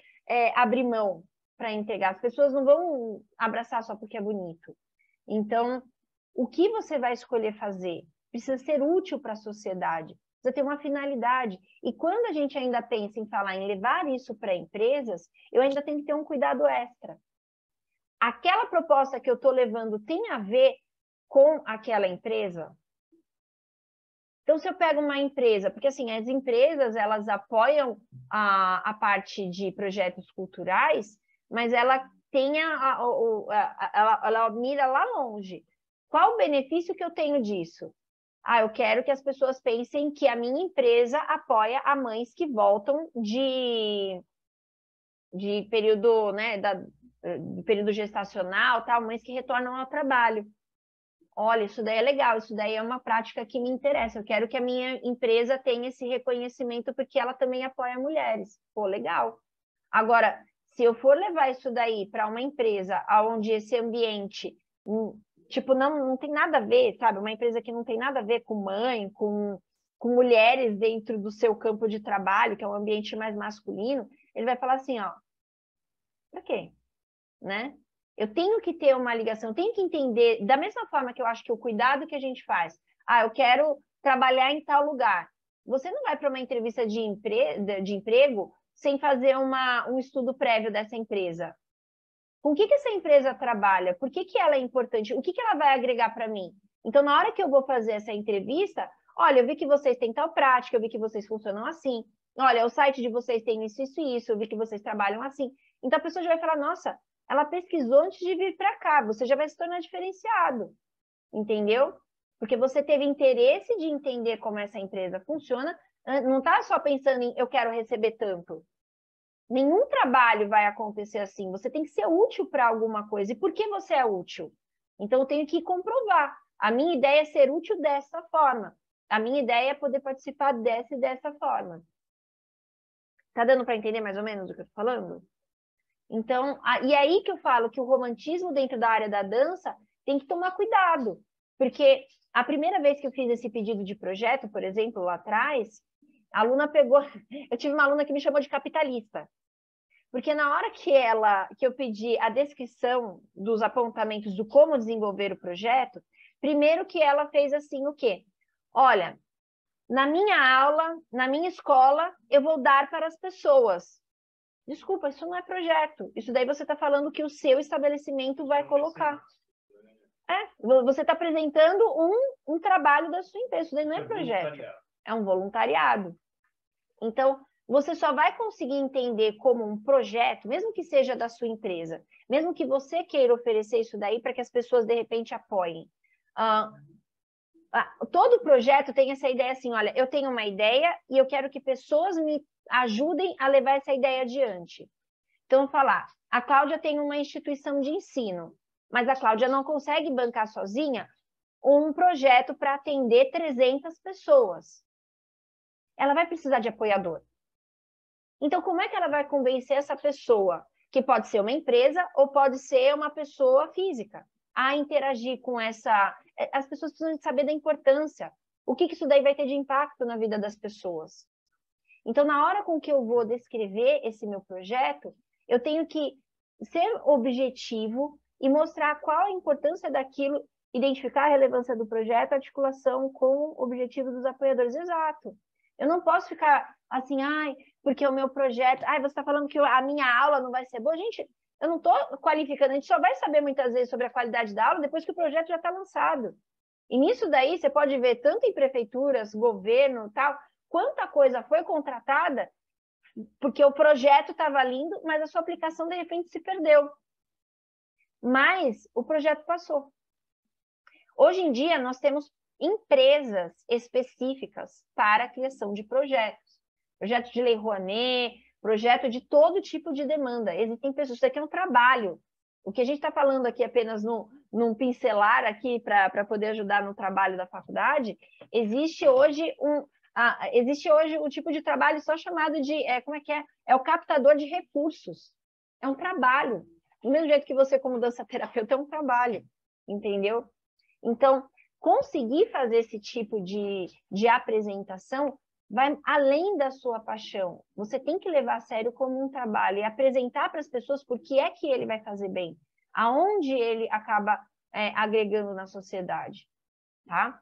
abrir mão para entregar. As pessoas não vão abraçar só porque é bonito. Então, o que você vai escolher fazer precisa ser útil para a sociedade, precisa ter uma finalidade. E quando a gente ainda pensa em falar em levar isso para empresas, eu ainda tenho que ter um cuidado extra. Aquela proposta que eu estou levando tem a ver com aquela empresa? Então, se eu pego uma empresa, porque assim, as empresas, elas apoiam a parte de projetos culturais, mas ela tem ela mira lá longe. Qual o benefício que eu tenho disso? Eu quero que as pessoas pensem que a minha empresa apoia a mães que voltam de período, né, de período gestacional, tal, mães que retornam ao trabalho. Olha, isso daí é legal, isso daí é uma prática que me interessa. Eu quero que a minha empresa tenha esse reconhecimento porque ela também apoia mulheres. Pô, legal. Agora, se eu for levar isso daí para uma empresa onde esse ambiente, tipo, não tem nada a ver, sabe? Uma empresa que não tem nada a ver com mãe, com mulheres dentro do seu campo de trabalho, que é um ambiente mais masculino, ele vai falar assim, ó, pra quê? Né? Eu tenho que ter uma ligação, eu tenho que entender, da mesma forma que eu acho que o cuidado que a gente faz, eu quero trabalhar em tal lugar. Você não vai para uma entrevista de emprego sem fazer um estudo prévio dessa empresa. Com o que essa empresa trabalha? Por que ela é importante? O que ela vai agregar para mim? Então, na hora que eu vou fazer essa entrevista, olha, eu vi que vocês têm tal prática, eu vi que vocês funcionam assim. Olha, o site de vocês tem isso, isso e isso, eu vi que vocês trabalham assim. Então, a pessoa já vai falar, nossa, ela pesquisou antes de vir para cá, você já vai se tornar diferenciado, entendeu? Porque você teve interesse de entender como essa empresa funciona, não está só pensando em eu quero receber tanto. Nenhum trabalho vai acontecer assim, você tem que ser útil para alguma coisa. E por que você é útil? Então, eu tenho que comprovar. A minha ideia é ser útil dessa forma. A minha ideia é poder participar dessa e dessa forma. Tá dando para entender mais ou menos o que eu estou falando? Então, e aí que eu falo que o romantismo dentro da área da dança tem que tomar cuidado, porque a primeira vez que eu fiz esse pedido de projeto, por exemplo, lá atrás, a aluna pegou, eu tive uma aluna que me chamou de capitalista, porque na hora que eu pedi a descrição dos apontamentos do como desenvolver o projeto, primeiro que ela fez assim o quê? Olha, na minha aula, na minha escola, eu vou dar para as pessoas. Desculpa, isso não é projeto. Isso daí você está falando que o seu estabelecimento vai colocar. Você está apresentando um trabalho da sua empresa. Isso daí não é projeto. É um voluntariado. Então, você só vai conseguir entender como um projeto, mesmo que seja da sua empresa, mesmo que você queira oferecer isso daí para que as pessoas, de repente, apoiem. Todo projeto tem essa ideia assim, olha, eu tenho uma ideia e eu quero que pessoas me ajudem a levar essa ideia adiante. Então, falar, a Cláudia tem uma instituição de ensino, mas a Cláudia não consegue bancar sozinha um projeto para atender 300 pessoas. Ela vai precisar de apoiador. Então, como é que ela vai convencer essa pessoa, que pode ser uma empresa ou pode ser uma pessoa física, a interagir com essa... As pessoas precisam saber da importância. O que isso daí vai ter de impacto na vida das pessoas? Então, na hora com que eu vou descrever esse meu projeto, eu tenho que ser objetivo e mostrar qual a importância daquilo, identificar a relevância do projeto, a articulação com o objetivo dos apoiadores. Exato. Eu não posso ficar assim, porque o meu projeto... você está falando que a minha aula não vai ser boa. Gente, eu não estou qualificando. A gente só vai saber muitas vezes sobre a qualidade da aula depois que o projeto já está lançado. E nisso daí, você pode ver tanto em prefeituras, governo, tal, quanta coisa foi contratada porque o projeto estava lindo, mas a sua aplicação, de repente, se perdeu. Mas o projeto passou. Hoje em dia, nós temos empresas específicas para a criação de projetos. Projeto de Lei Rouanet, projeto de todo tipo de demanda. Existem pessoas, isso aqui é um trabalho. O que a gente está falando aqui apenas num pincelar aqui para poder ajudar no trabalho da faculdade, existe hoje um tipo de trabalho só chamado de, É o captador de recursos. É um trabalho. Do mesmo jeito que você, como dança-terapeuta, é um trabalho, entendeu? Então, conseguir fazer esse tipo de apresentação vai além da sua paixão. Você tem que levar a sério como um trabalho e apresentar para as pessoas por que é que ele vai fazer bem, aonde ele acaba agregando na sociedade, tá?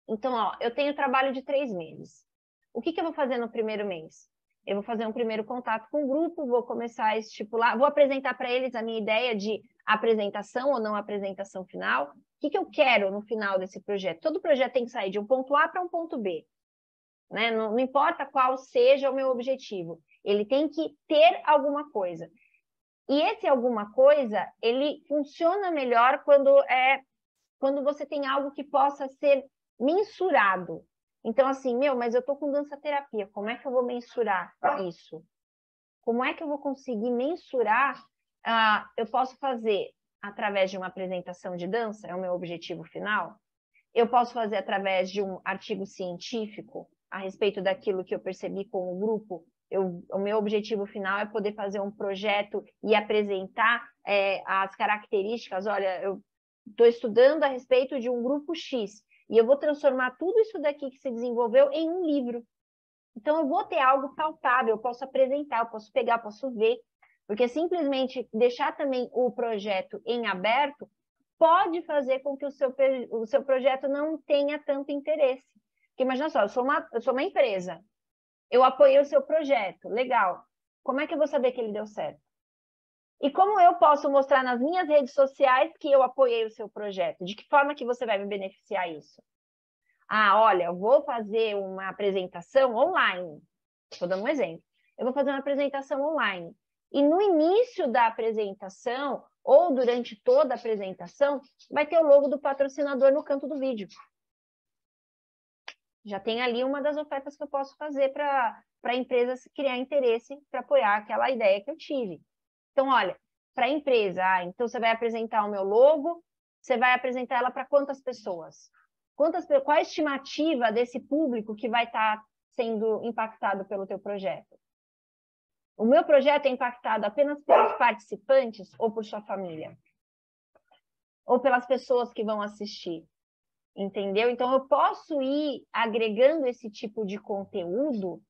Então, eu tenho trabalho de 3 meses. O que eu vou fazer no primeiro mês? Eu vou fazer um primeiro contato com o grupo, vou começar a estipular, vou apresentar para eles a minha ideia de apresentação ou não apresentação final, que eu quero no final desse projeto? Todo projeto tem que sair de um ponto A para um ponto B, né? Não importa qual seja o meu objetivo, ele tem que ter alguma coisa. E esse alguma coisa, ele funciona melhor quando você tem algo que possa ser mensurado. Então, assim, mas eu estou com dança-terapia, como é que eu vou mensurar isso? Como é que eu vou conseguir mensurar? Eu posso fazer através de uma apresentação de dança, é o meu objetivo final. Eu posso fazer através de um artigo científico a respeito daquilo que eu percebi com o grupo. O meu objetivo final é poder fazer um projeto e apresentar as características. Olha, eu estou estudando a respeito de um grupo X e eu vou transformar tudo isso daqui que se desenvolveu em um livro. Então, eu vou ter algo palpável, eu posso apresentar, eu posso pegar, eu posso ver, porque simplesmente deixar também o projeto em aberto pode fazer com que o seu projeto não tenha tanto interesse. Porque imagina só, eu sou uma empresa, eu apoiei o seu projeto, legal. Como é que eu vou saber que ele deu certo? E como eu posso mostrar nas minhas redes sociais que eu apoiei o seu projeto? De que forma que você vai me beneficiar isso? Olha, eu vou fazer uma apresentação online. Estou dando um exemplo. Eu vou fazer uma apresentação online. E no início da apresentação, ou durante toda a apresentação, vai ter o logo do patrocinador no canto do vídeo. Já tem ali uma das ofertas que eu posso fazer para a empresa criar interesse para apoiar aquela ideia que eu tive. Então, olha, para a empresa, então você vai apresentar o meu logo, você vai apresentar ela para quantas pessoas? Qual a estimativa desse público que vai estar sendo impactado pelo teu projeto? O meu projeto é impactado apenas pelos participantes ou por sua família? Ou pelas pessoas que vão assistir? Entendeu? Então, eu posso ir agregando esse tipo de conteúdo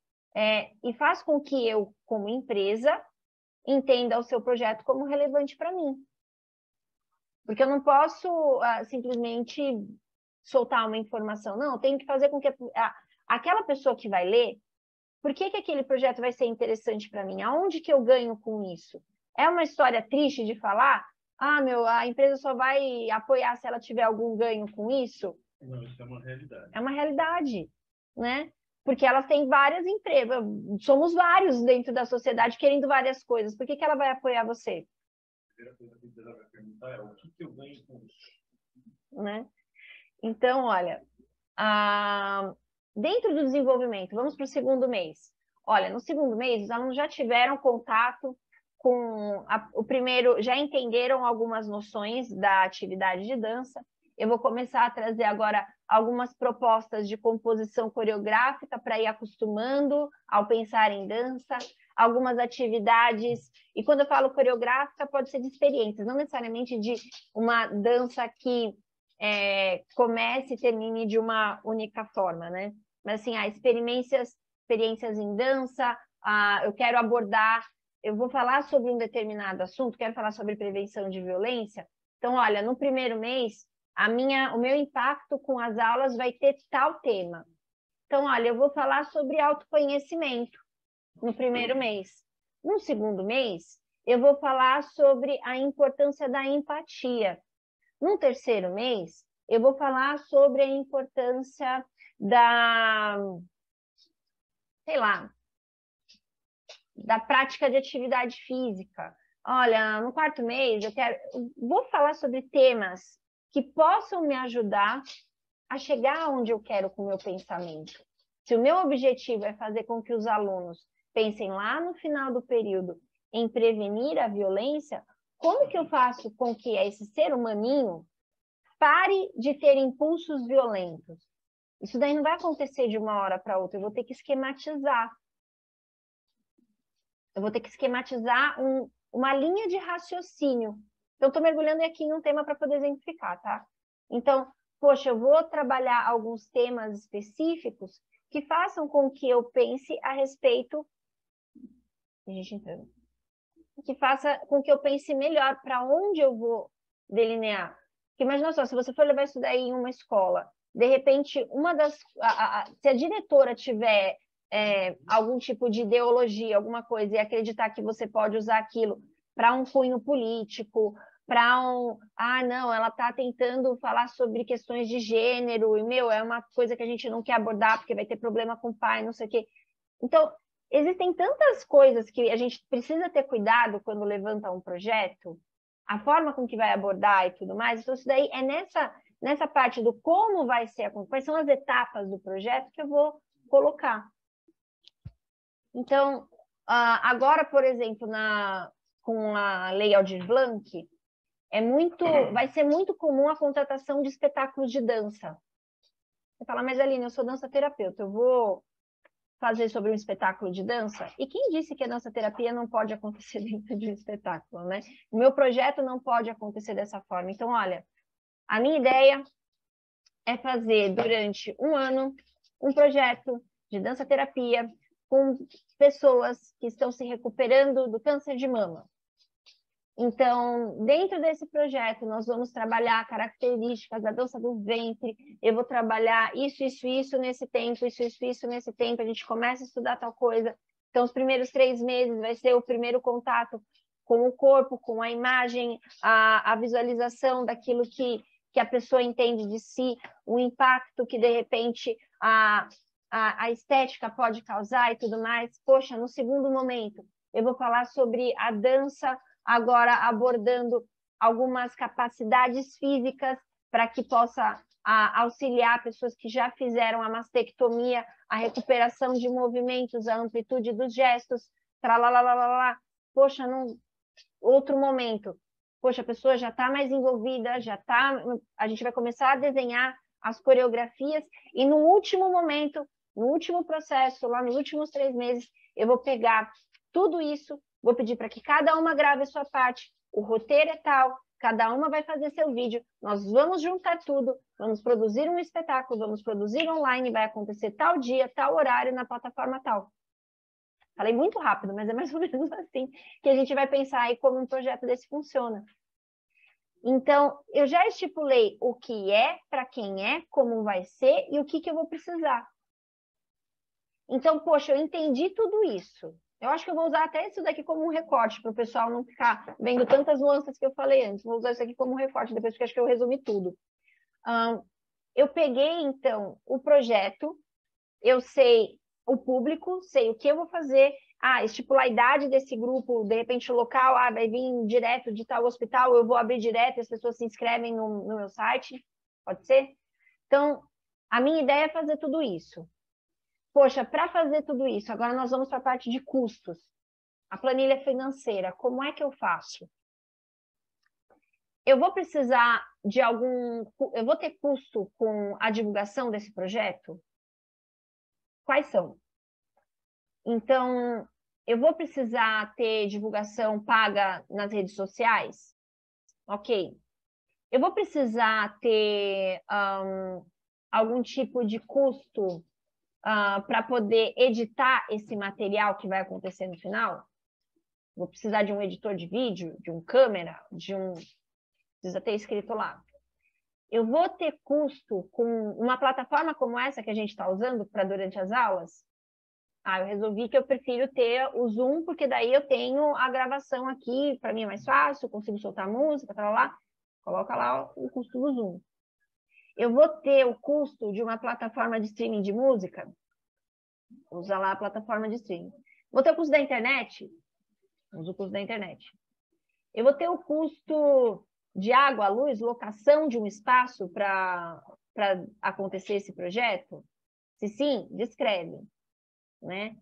e faz com que eu, como empresa, entenda o seu projeto como relevante para mim. Porque eu não posso simplesmente soltar uma informação. Não, eu tenho que fazer com que aquela pessoa que vai ler, por que aquele projeto vai ser interessante para mim? Aonde que eu ganho com isso? É uma história triste de falar? A empresa só vai apoiar se ela tiver algum ganho com isso? Não, isso é uma realidade. É uma realidade, né? Porque elas têm várias empresas, somos vários dentro da sociedade querendo várias coisas. Por que ela vai apoiar você? A primeira coisa que a empresa vai perguntar é o que eu ganho com isso? Né? Então, olha, dentro do desenvolvimento, vamos para o segundo mês. Olha, no segundo mês, os alunos já tiveram contato com o primeiro, já entenderam algumas noções da atividade de dança. Eu vou começar a trazer agora algumas propostas de composição coreográfica para ir acostumando ao pensar em dança, algumas atividades, e quando eu falo coreográfica, pode ser de experiências, não necessariamente de uma dança que comece e termine de uma única forma, né? Mas assim, experiências em dança, eu quero abordar, eu vou falar sobre um determinado assunto, quero falar sobre prevenção de violência. Então, olha, no primeiro mês, o meu impacto com as aulas vai ter tal tema. Então, olha, eu vou falar sobre autoconhecimento no primeiro mês. No segundo mês, eu vou falar sobre a importância da empatia. No terceiro mês, eu vou falar sobre a importância da prática de atividade física. Olha, no quarto mês, vou falar sobre temas que possam me ajudar a chegar onde eu quero com o meu pensamento. Se o meu objetivo é fazer com que os alunos pensem lá no final do período em prevenir a violência, como que eu faço com que esse ser humaninho pare de ter impulsos violentos? Isso daí não vai acontecer de uma hora para outra, eu vou ter que esquematizar. Eu vou ter que esquematizar uma linha de raciocínio. Então, estou mergulhando aqui em um tema para poder exemplificar, tá? Então, poxa, eu vou trabalhar alguns temas específicos que façam com que eu pense a respeito... Que faça com que eu pense melhor para onde eu vou delinear. Porque imagina só, se você for levar isso daí em uma escola, de repente, se a diretora tiver algum tipo de ideologia, alguma coisa, e acreditar que você pode usar aquilo para um cunho político, para não, ela está tentando falar sobre questões de gênero, e, é uma coisa que a gente não quer abordar, porque vai ter problema com o pai, não sei o quê. Então, existem tantas coisas que a gente precisa ter cuidado quando levanta um projeto, a forma com que vai abordar e tudo mais. Então, isso daí é nessa parte do como vai ser, quais são as etapas do projeto que eu vou colocar. Então, agora, por exemplo, com a Lei Aldir Blanc, vai ser muito comum a contratação de espetáculos de dança. Você fala, mas Aline, eu sou dança-terapeuta, eu vou fazer sobre um espetáculo de dança? E quem disse que a dança-terapia não pode acontecer dentro de um espetáculo, né? O meu projeto não pode acontecer dessa forma. Então, olha, a minha ideia é fazer durante um ano um projeto de dança-terapia com pessoas que estão se recuperando do câncer de mama. Então, dentro desse projeto, nós vamos trabalhar características da dança do ventre, eu vou trabalhar isso nesse tempo, isso nesse tempo, a gente começa a estudar tal coisa. Então, os primeiros 3 meses vai ser o primeiro contato com o corpo, com a imagem, a visualização daquilo que a pessoa entende de si, o impacto que, de repente, a estética pode causar e tudo mais. Poxa, no segundo momento, eu vou falar sobre a dança, agora abordando algumas capacidades físicas para que possa auxiliar pessoas que já fizeram a mastectomia, a recuperação de movimentos, a amplitude dos gestos, tralalalala. Poxa, num outro momento, poxa, a pessoa já está mais envolvida, a gente vai começar a desenhar as coreografias e no último momento, no último processo, lá nos últimos 3 meses, eu vou pegar tudo isso, vou pedir para que cada uma grave a sua parte, o roteiro é tal, cada uma vai fazer seu vídeo, nós vamos juntar tudo, vamos produzir um espetáculo, vamos produzir online, vai acontecer tal dia, tal horário, na plataforma tal. Falei muito rápido, mas é mais ou menos assim que a gente vai pensar aí como um projeto desse funciona. Então, eu já estipulei o que é, para quem é, como vai ser e o que eu vou precisar. Então, poxa, eu entendi tudo isso. Eu acho que eu vou usar até isso daqui como um recorte, para o pessoal não ficar vendo tantas nuances que eu falei antes. Vou usar isso aqui como um recorte, depois porque acho que eu resumi tudo. Eu peguei, então, o projeto, eu sei o público, sei o que eu vou fazer, estipular a idade desse grupo, de repente o local, vai vir direto de tal hospital, eu vou abrir direto e as pessoas se inscrevem no meu site, pode ser? Então, a minha ideia é fazer tudo isso. Poxa, para fazer tudo isso, agora nós vamos para a parte de custos. A planilha financeira, como é que eu faço? Eu vou precisar de eu vou ter custo com a divulgação desse projeto? Quais são? Então, eu vou precisar ter divulgação paga nas redes sociais? Ok. Eu vou precisar ter algum tipo de custo para poder editar esse material que vai acontecer no final? Vou precisar de um editor de vídeo, de um câmera, precisa ter escrito lá. Eu vou ter custo com uma plataforma como essa que a gente está usando para durante as aulas? Eu resolvi que eu prefiro ter o Zoom, porque daí eu tenho a gravação aqui, para mim é mais fácil, eu consigo soltar música, coloca lá o custo do Zoom. Eu vou ter o custo de uma plataforma de streaming de música? Usa lá a plataforma de streaming. Vou ter o custo da internet? Usa o custo da internet. Eu vou ter o custo de água, luz, locação de um espaço para acontecer esse projeto? Se sim, descreve, né?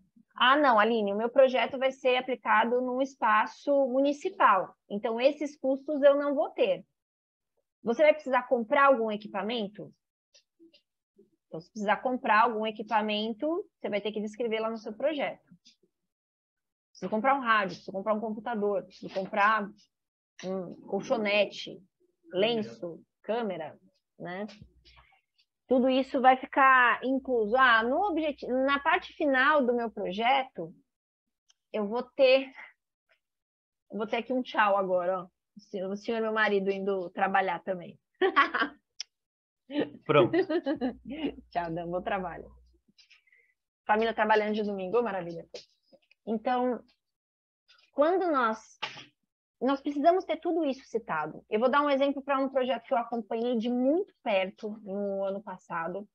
Não, Aline, o meu projeto vai ser aplicado num espaço municipal. Então, esses custos eu não vou ter. Você vai precisar comprar algum equipamento? Então, se precisar comprar algum equipamento, você vai ter que descrever lá no seu projeto. Precisa comprar um rádio, precisa comprar um computador, precisa comprar um colchonete, lenço, câmera, né? Tudo isso vai ficar incluso. Na parte final do meu projeto, eu vou ter aqui um tchau agora, ó. O senhor, meu marido, indo trabalhar também. Pronto. Tchau, Dan, bom trabalho. Família trabalhando de domingo, maravilha. Então, quando nós nós precisamos ter tudo isso citado. Eu vou dar um exemplo para um projeto que eu acompanhei de muito perto no ano passado.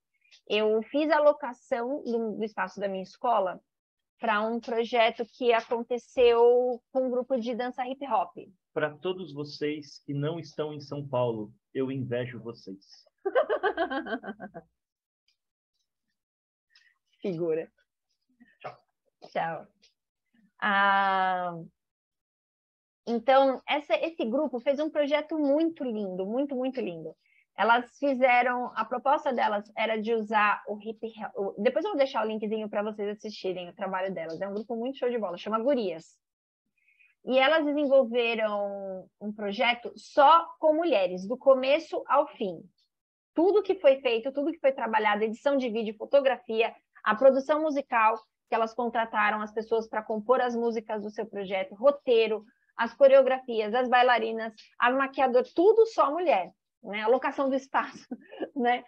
Eu fiz a locação do espaço da minha escola para um projeto que aconteceu com um grupo de dança hip hop. Para todos vocês que não estão em São Paulo, eu invejo vocês. Figura. Tchau. Tchau. Então, esse grupo fez um projeto muito lindo, muito, muito lindo. Elas fizeram, a proposta delas era de usar o depois eu vou deixar o linkzinho para vocês assistirem o trabalho delas. É um grupo muito show de bola, chama Gurias. E elas desenvolveram um projeto só com mulheres, do começo ao fim. Tudo que foi feito, tudo que foi trabalhado, edição de vídeo, fotografia, a produção musical, que elas contrataram as pessoas para compor as músicas do seu projeto, roteiro, as coreografias, as bailarinas, as maquiadoras, tudo só mulher, né? A locação do espaço, né?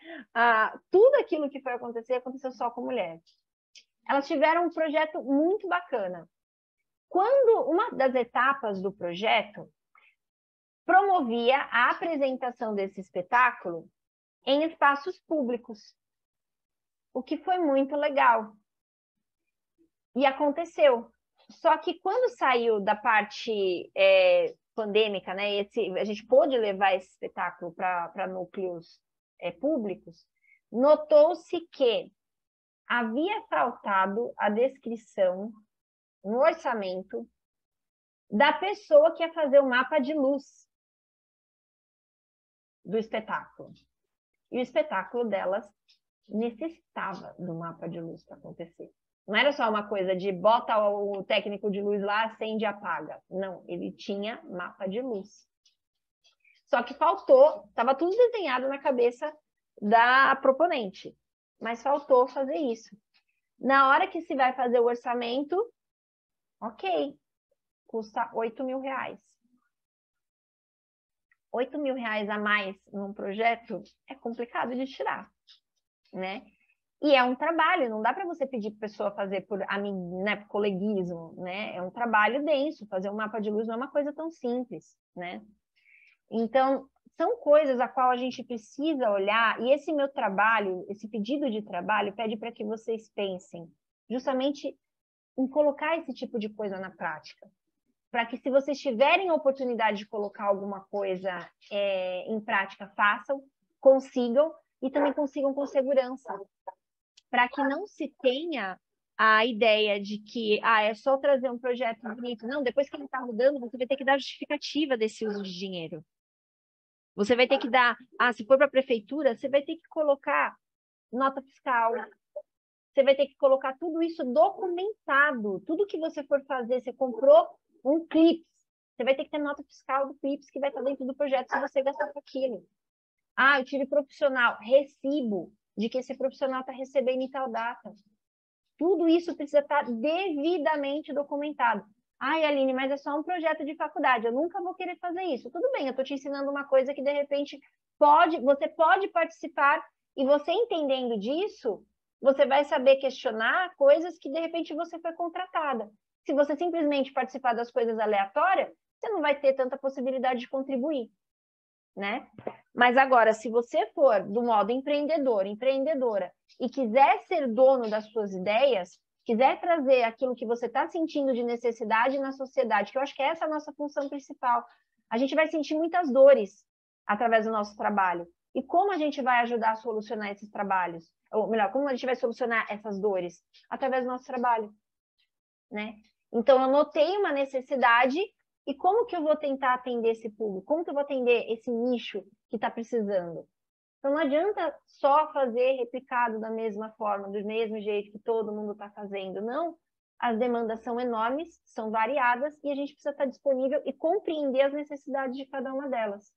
Tudo aquilo que foi acontecer, aconteceu só com mulher. Elas tiveram um projeto muito bacana. Quando uma das etapas do projeto promovia a apresentação desse espetáculo em espaços públicos, o que foi muito legal. E aconteceu. Só que quando saiu da parte pandêmica, né, a gente pôde levar esse espetáculo para núcleos públicos, notou-se que havia faltado a descrição no orçamento da pessoa que ia fazer o mapa de luz do espetáculo. E o espetáculo delas necessitava do mapa de luz para acontecer. Não era só uma coisa de bota o técnico de luz lá, acende e apaga. Não, ele tinha mapa de luz. Só que faltou, estava tudo desenhado na cabeça da proponente, mas faltou fazer isso. Na hora que se vai fazer o orçamento, ok, custa R$8.000. R$8.000 a mais num projeto é complicado de tirar, né? E é um trabalho, não dá para você pedir para a pessoa fazer por coleguismo, né? É um trabalho denso, fazer um mapa de luz não é uma coisa tão simples, né? Então, são coisas a qual a gente precisa olhar, e esse meu trabalho, esse pedido de trabalho, pede para que vocês pensem justamente em colocar esse tipo de coisa na prática. Para que, se vocês tiverem a oportunidade de colocar alguma coisa em prática, façam, consigam, e também consigam com segurança. Para que não se tenha a ideia de que é só trazer um projeto bonito. Não, depois que ele está rodando, você vai ter que dar justificativa desse uso de dinheiro. Você vai ter que dar, se for para a prefeitura, você vai ter que colocar nota fiscal, você vai ter que colocar tudo isso documentado. Tudo que você for fazer, você comprou um clipe, você vai ter que ter nota fiscal do clipe que vai estar dentro do projeto se você gastar com aquilo. Eu tive profissional, recibo de que esse profissional está recebendo em tal data. Tudo isso precisa estar devidamente documentado. Aline, mas é só um projeto de faculdade, eu nunca vou querer fazer isso. Tudo bem, eu estou te ensinando uma coisa que, de repente, você pode participar, e você entendendo disso, você vai saber questionar coisas que, de repente, você foi contratada. Se você simplesmente participar das coisas aleatórias, você não vai ter tanta possibilidade de contribuir, né? Mas agora, se você for do modo empreendedor, empreendedora, e quiser ser dono das suas ideias, quiser trazer aquilo que você está sentindo de necessidade na sociedade, que eu acho que essa é a nossa função principal, a gente vai sentir muitas dores através do nosso trabalho. E como a gente vai ajudar a solucionar esses trabalhos? Ou melhor, como a gente vai solucionar essas dores? Através do nosso trabalho, né? Então, eu notei uma necessidade, e como que eu vou tentar atender esse público? Como que eu vou atender esse nicho que está precisando? Então, não adianta só fazer replicado da mesma forma, do mesmo jeito que todo mundo está fazendo. Não, as demandas são enormes, são variadas, e a gente precisa estar disponível e compreender as necessidades de cada uma delas.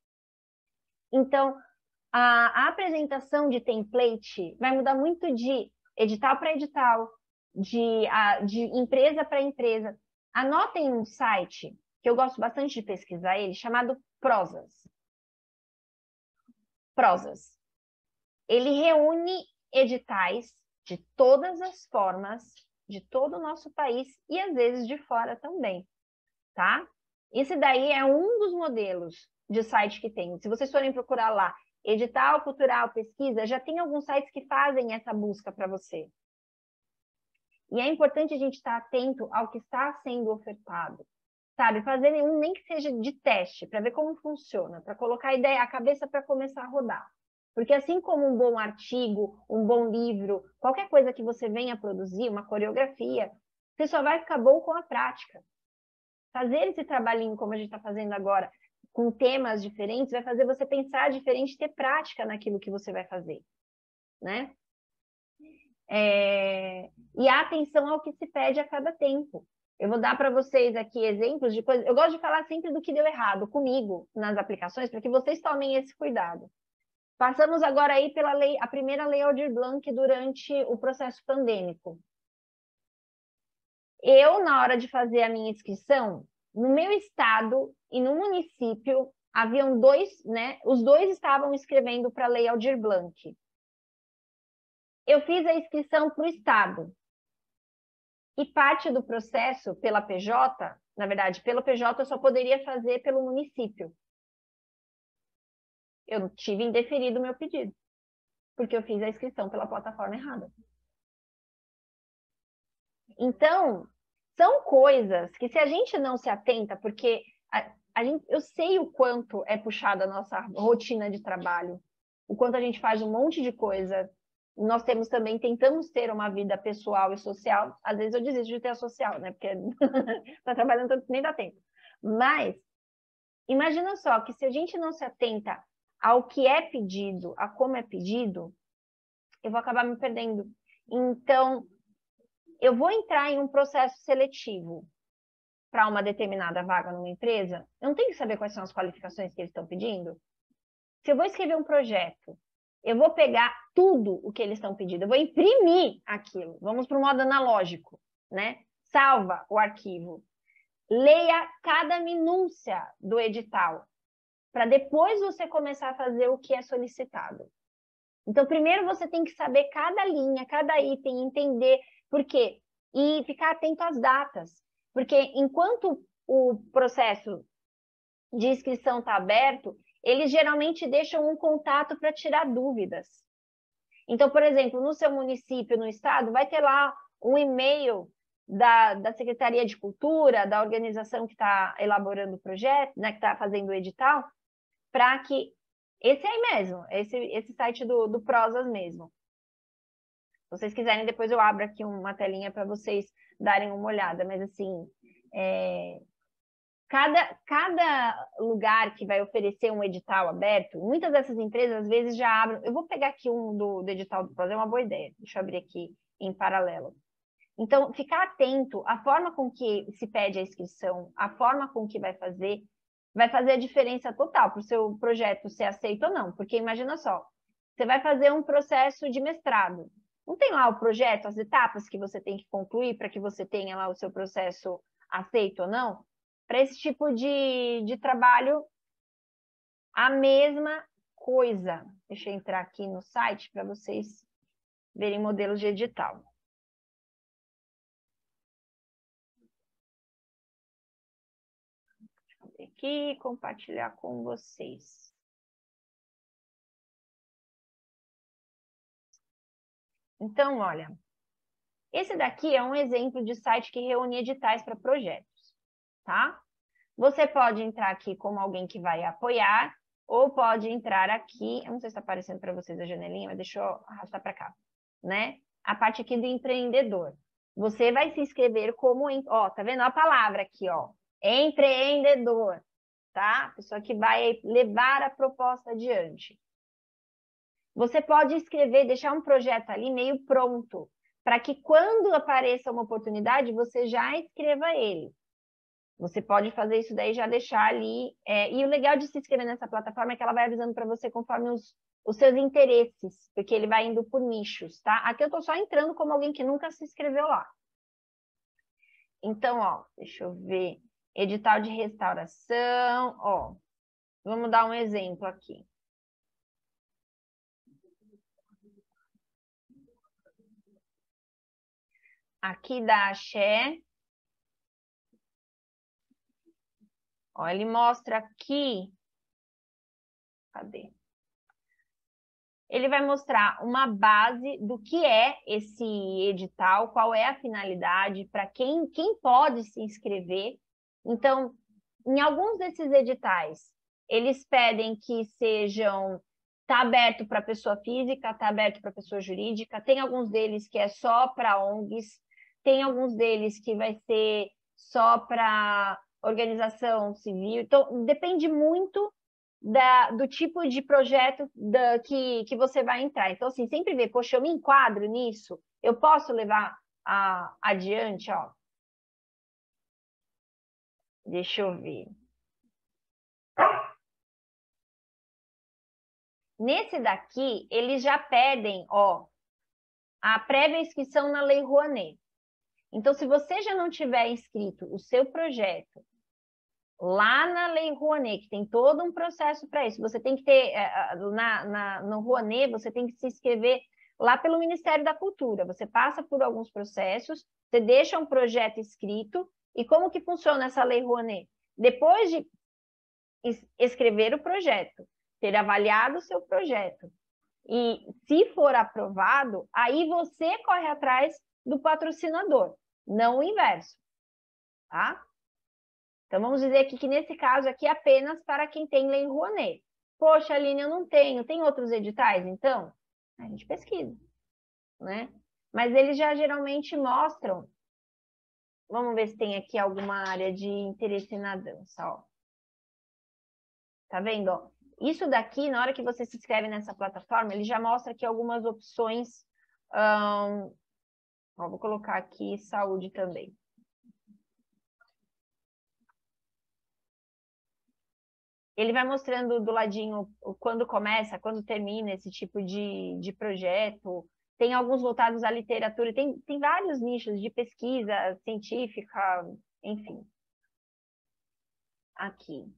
Então, a apresentação de template vai mudar muito de edital para edital, de empresa para empresa. Anotem um site que eu gosto bastante de pesquisar ele, chamado Prozas. Prozas. Ele reúne editais de todas as formas, de todo o nosso país, e às vezes de fora também, tá? Esse daí é um dos modelos de site que tem. Se vocês forem procurar lá, edital cultural, pesquisa, já tem alguns sites que fazem essa busca para você. E é importante a gente estar atento ao que está sendo ofertado, sabe? Fazer um nem que seja de teste, para ver como funciona, para colocar a ideia, a cabeça para começar a rodar. Porque assim como um bom artigo, um bom livro, qualquer coisa que você venha produzir, uma coreografia, você só vai ficar bom com a prática. Fazer esse trabalhinho como a gente está fazendo agora, com temas diferentes, vai fazer você pensar diferente, ter prática naquilo que você vai fazer, né? E a atenção ao que se pede a cada tempo. Eu vou dar para vocês aqui exemplos de coisas. Eu gosto de falar sempre do que deu errado comigo nas aplicações, para que vocês tomem esse cuidado. Passamos agora aí pela lei, a primeira lei Aldir Blanc durante o processo pandêmico. Eu, na hora de fazer a minha inscrição, no meu estado e no município, haviam dois, né? Os dois estavam escrevendo para a lei Aldir Blanc. Eu fiz a inscrição para o estado. E parte do processo pela PJ, na verdade, pelo PJ eu só poderia fazer pelo município. Eu tive indeferido o meu pedido, porque eu fiz a inscrição pela plataforma errada. Então, são coisas que se a gente não se atenta, porque eu sei o quanto é puxada a nossa rotina de trabalho, o quanto a gente faz um monte de coisa. Nós tentamos ter uma vida pessoal e social. Às vezes eu desisto de ter a social, né? Porque tá trabalhando tanto que nem dá tempo. Mas, imagina só que se a gente não se atenta ao que é pedido, a como é pedido, eu vou acabar me perdendo. Então, eu vou entrar em um processo seletivo para uma determinada vaga numa empresa, eu não tenho que saber quais são as qualificações que eles estão pedindo. Se eu vou escrever um projeto, eu vou pegar tudo o que eles estão pedindo, eu vou imprimir aquilo. Vamos para o modo analógico, né? Salva o arquivo. Leia cada minúcia do edital, para depois você começar a fazer o que é solicitado. Então, primeiro você tem que saber cada linha, cada item, entender por quê. E ficar atento às datas. Porque enquanto o processo de inscrição está aberto, eles geralmente deixam um contato para tirar dúvidas. Então, por exemplo, no seu município, no estado, vai ter lá um e-mail da Secretaria de Cultura, da organização que está elaborando o projeto, né, que está fazendo o edital, para que... Esse aí mesmo, esse site do Prosas mesmo. Se vocês quiserem, depois eu abro aqui uma telinha para vocês darem uma olhada, mas assim... Cada lugar que vai oferecer um edital aberto, muitas dessas empresas às vezes já abrem. Eu vou pegar aqui um do edital do Prosas, é uma boa ideia. Deixa eu abrir aqui em paralelo. Então, ficar atento à forma com que se pede a inscrição, a forma com que vai fazer a diferença total para o seu projeto ser aceito ou não. Porque imagina só, você vai fazer um processo de mestrado. Não tem lá o projeto, as etapas que você tem que concluir para que você tenha lá o seu processo aceito ou não? Para esse tipo de trabalho, a mesma coisa. Deixa eu entrar aqui no site para vocês verem modelos de edital. Deixa eu ver aqui, compartilhar com vocês. Então, olha, esse daqui é um exemplo de site que reúne editais para projetos, tá? Você pode entrar aqui como alguém que vai apoiar, ou pode entrar aqui, eu não sei se está aparecendo para vocês a janelinha, mas deixa eu arrastar para cá, né? A parte aqui do empreendedor. Você vai se inscrever como, ó, tá vendo a palavra aqui, ó, empreendedor, tá? Pessoa que vai levar a proposta adiante. Você pode escrever, deixar um projeto ali meio pronto, para que quando apareça uma oportunidade, você já escreva ele. Você pode fazer isso daí, já deixar ali. E o legal de se inscrever nessa plataforma é que ela vai avisando para você conforme os seus interesses, porque ele vai indo por nichos, tá? Aqui eu estou só entrando como alguém que nunca se inscreveu lá. Então, ó, deixa eu ver. Edital de restauração, ó. Vamos dar um exemplo aqui. Aqui da Axé. Ó, ele mostra aqui. Cadê? Ele vai mostrar uma base do que é esse edital, qual é a finalidade, para quem pode se inscrever. Então, em alguns desses editais, eles pedem que sejam, está aberto para pessoa física, está aberto para pessoa jurídica, tem alguns deles que é só para ONGs, tem alguns deles que vai ser só para organização civil. Então, depende muito do tipo de projeto que você vai entrar. Então, assim, sempre ver, poxa, eu me enquadro nisso, eu posso levar adiante, ó. Deixa eu ver. Nesse daqui, eles já pedem, ó, a prévia inscrição na Lei Rouanet. Então, se você já não tiver inscrito o seu projeto lá na Lei Rouanet, que tem todo um processo para isso, você tem que ter, no Rouanet, você tem que se inscrever lá pelo Ministério da Cultura. Você passa por alguns processos, você deixa um projeto escrito, e como que funciona essa Lei Rouanet? Depois de escrever o projeto, ter avaliado o seu projeto, e se for aprovado, aí você corre atrás do patrocinador, não o inverso, tá? Então, vamos dizer aqui que nesse caso aqui é apenas para quem tem Lei Rouanet. Poxa, Aline, eu não tenho. Tem outros editais, então? A gente pesquisa, né? Mas eles já geralmente mostram. Vamos ver se tem aqui alguma área de interesse na dança, ó. Tá vendo, ó? Isso daqui, na hora que você se inscreve nessa plataforma, ele já mostra aqui algumas opções. Ó, vou colocar aqui saúde também. Ele vai mostrando do ladinho quando começa, quando termina esse tipo de projeto. Tem alguns voltados à literatura, tem vários nichos de pesquisa científica, enfim. Aqui.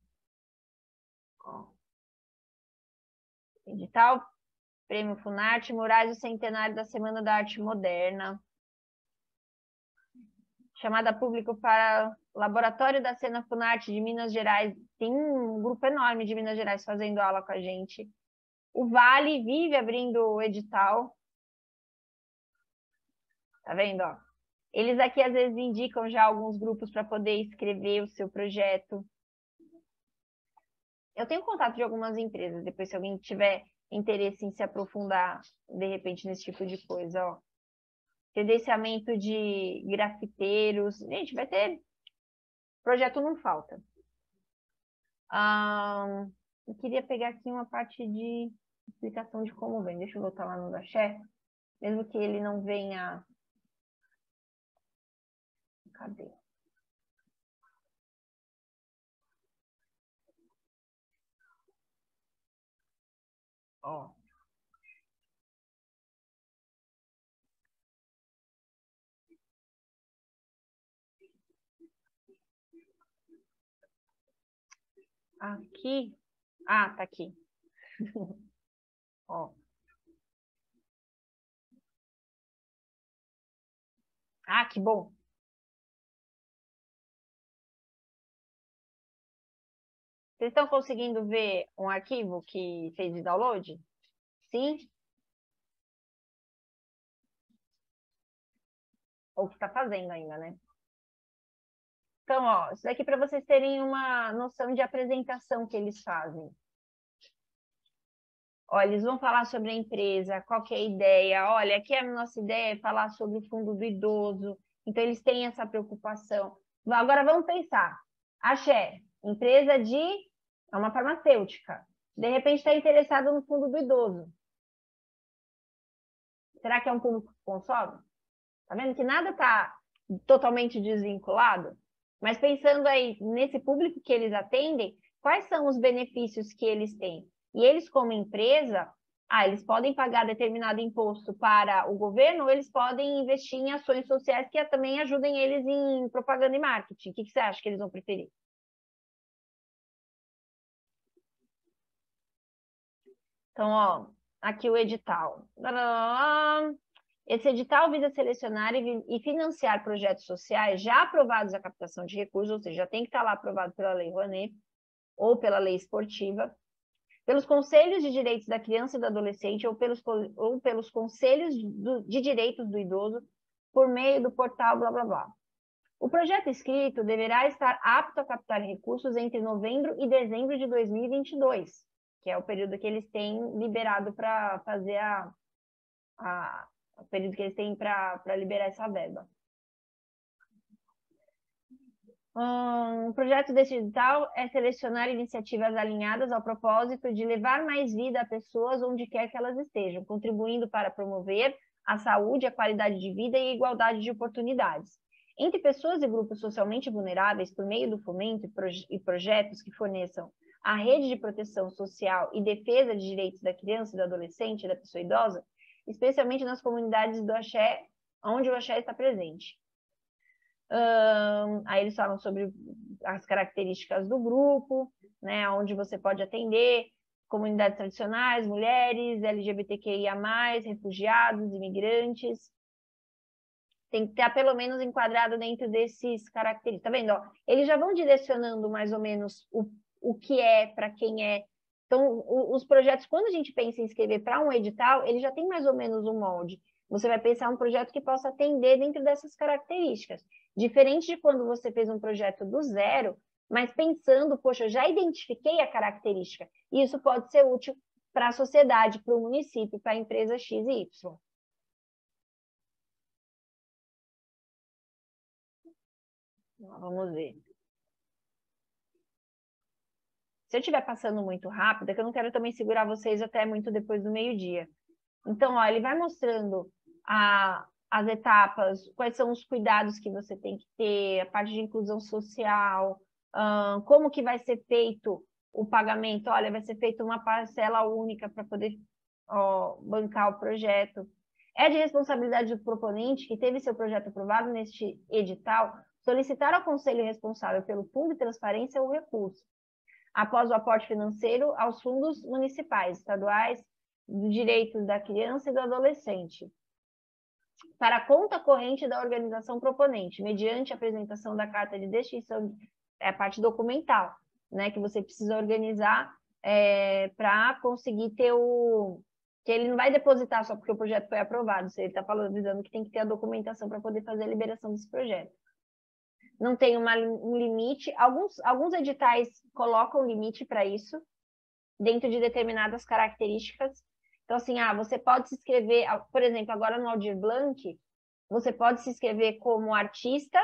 Ó. Edital, Prêmio Funarte, Moraes, o centenário da Semana da Arte Moderna. Chamada público para Laboratório da Cena Funarte de Minas Gerais. Tem um grupo enorme de Minas Gerais fazendo aula com a gente. O Vale vive abrindo o edital. Tá vendo, ó? Eles aqui às vezes indicam já alguns grupos para poder escrever o seu projeto. Eu tenho contato de algumas empresas, depois se alguém tiver interesse em se aprofundar, de repente, nesse tipo de coisa, ó. Credenciamento de grafiteiros. Gente, vai ter... Projeto não falta. Eu queria pegar aqui uma parte de explicação de como vem. Deixa eu voltar lá no Daxé. Mesmo que ele não venha... Cadê? Ó. Aqui. Ah, tá aqui. Ó. Ah, que bom. Vocês estão conseguindo ver um arquivo que fez de download? Sim? Ou que está fazendo ainda, né? Então, ó, isso daqui para vocês terem uma noção de apresentação que eles fazem. Olha, eles vão falar sobre a empresa, qual que é a ideia. Olha, aqui a nossa ideia é falar sobre o fundo do idoso. Então, eles têm essa preocupação. Agora, vamos pensar. Axé, empresa é uma farmacêutica. De repente, está interessada no fundo do idoso. Será que é um público que consome? Tá vendo que nada está totalmente desvinculado? Mas pensando aí nesse público que eles atendem, quais são os benefícios que eles têm? E eles, como empresa, eles podem pagar determinado imposto para o governo, ou eles podem investir em ações sociais que também ajudem eles em propaganda e marketing. O que você acha que eles vão preferir? Então, ó, aqui o edital. Esse edital visa selecionar e financiar projetos sociais já aprovados à captação de recursos, ou seja, já tem que estar lá aprovado pela Lei Rouanet ou pela Lei Esportiva, pelos Conselhos de Direitos da Criança e do Adolescente ou pelos Conselhos de Direitos do Idoso por meio do portal blá blá blá. O projeto inscrito deverá estar apto a captar recursos entre novembro e dezembro de 2022, que é o período que eles têm liberado para fazer o período que eles têm para liberar essa verba. O projeto deste edital é selecionar iniciativas alinhadas ao propósito de levar mais vida a pessoas onde quer que elas estejam, contribuindo para promover a saúde, a qualidade de vida e a igualdade de oportunidades. Entre pessoas e grupos socialmente vulneráveis, por meio do fomento e projetos que forneçam a rede de proteção social e defesa de direitos da criança, do adolescente e da pessoa idosa, especialmente nas comunidades do axé, onde o axé está presente. Aí eles falam sobre as características do grupo, né, onde você pode atender, comunidades tradicionais, mulheres, LGBTQIA+, refugiados, imigrantes. Tem que estar pelo menos enquadrado dentro desses características. Tá vendo? Ó, eles já vão direcionando mais ou menos o que é, para quem é. Então, os projetos, quando a gente pensa em escrever para um edital, ele já tem mais ou menos um molde. Você vai pensar um projeto que possa atender dentro dessas características. Diferente de quando você fez um projeto do zero, mas pensando, poxa, eu já identifiquei a característica. E isso pode ser útil para a sociedade, para o município, para a empresa X e Y. Vamos ver. Se eu estiver passando muito rápido, é que eu não quero também segurar vocês até muito depois do meio-dia. Então, ó, ele vai mostrando as etapas, quais são os cuidados que você tem que ter, a parte de inclusão social, como que vai ser feito o pagamento. Olha, vai ser feita uma parcela única para poder bancar o projeto. É de responsabilidade do proponente, que teve seu projeto aprovado neste edital, solicitar ao conselho responsável pelo fundo de transparência o recurso, após o aporte financeiro aos fundos municipais, estaduais, do direito da criança e do adolescente, para a conta corrente da organização proponente, mediante a apresentação da carta de destituição, é a parte documental, né, que você precisa organizar para conseguir ter que ele não vai depositar só porque o projeto foi aprovado, ele está avisando que tem que ter a documentação para poder fazer a liberação desse projeto. Não tem um limite, alguns editais colocam limite para isso, dentro de determinadas características. Então, assim, você pode se inscrever, por exemplo, agora no Aldir Blanc, você pode se inscrever como artista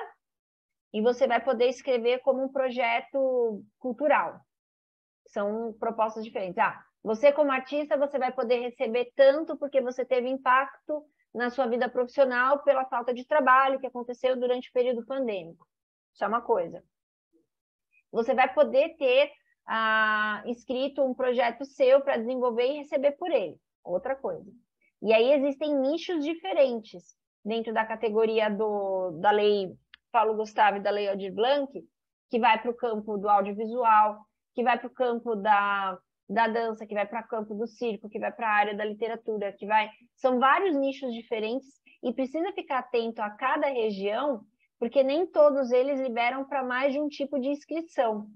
e você vai poder escrever como um projeto cultural. São propostas diferentes. Você como artista, você vai poder receber tanto porque você teve impacto na sua vida profissional pela falta de trabalho que aconteceu durante o período pandêmico. Isso é uma coisa. Você vai poder ter escrito um projeto seu para desenvolver e receber por ele. Outra coisa. E aí existem nichos diferentes dentro da categoria da lei Paulo Gustavo e da lei Aldir Blanc, que vai para o campo do audiovisual, que vai para o campo da dança, que vai para o campo do circo, que vai para a área da literatura, São vários nichos diferentes e precisa ficar atento a cada região, porque nem todos eles liberam para mais de um tipo de inscrição.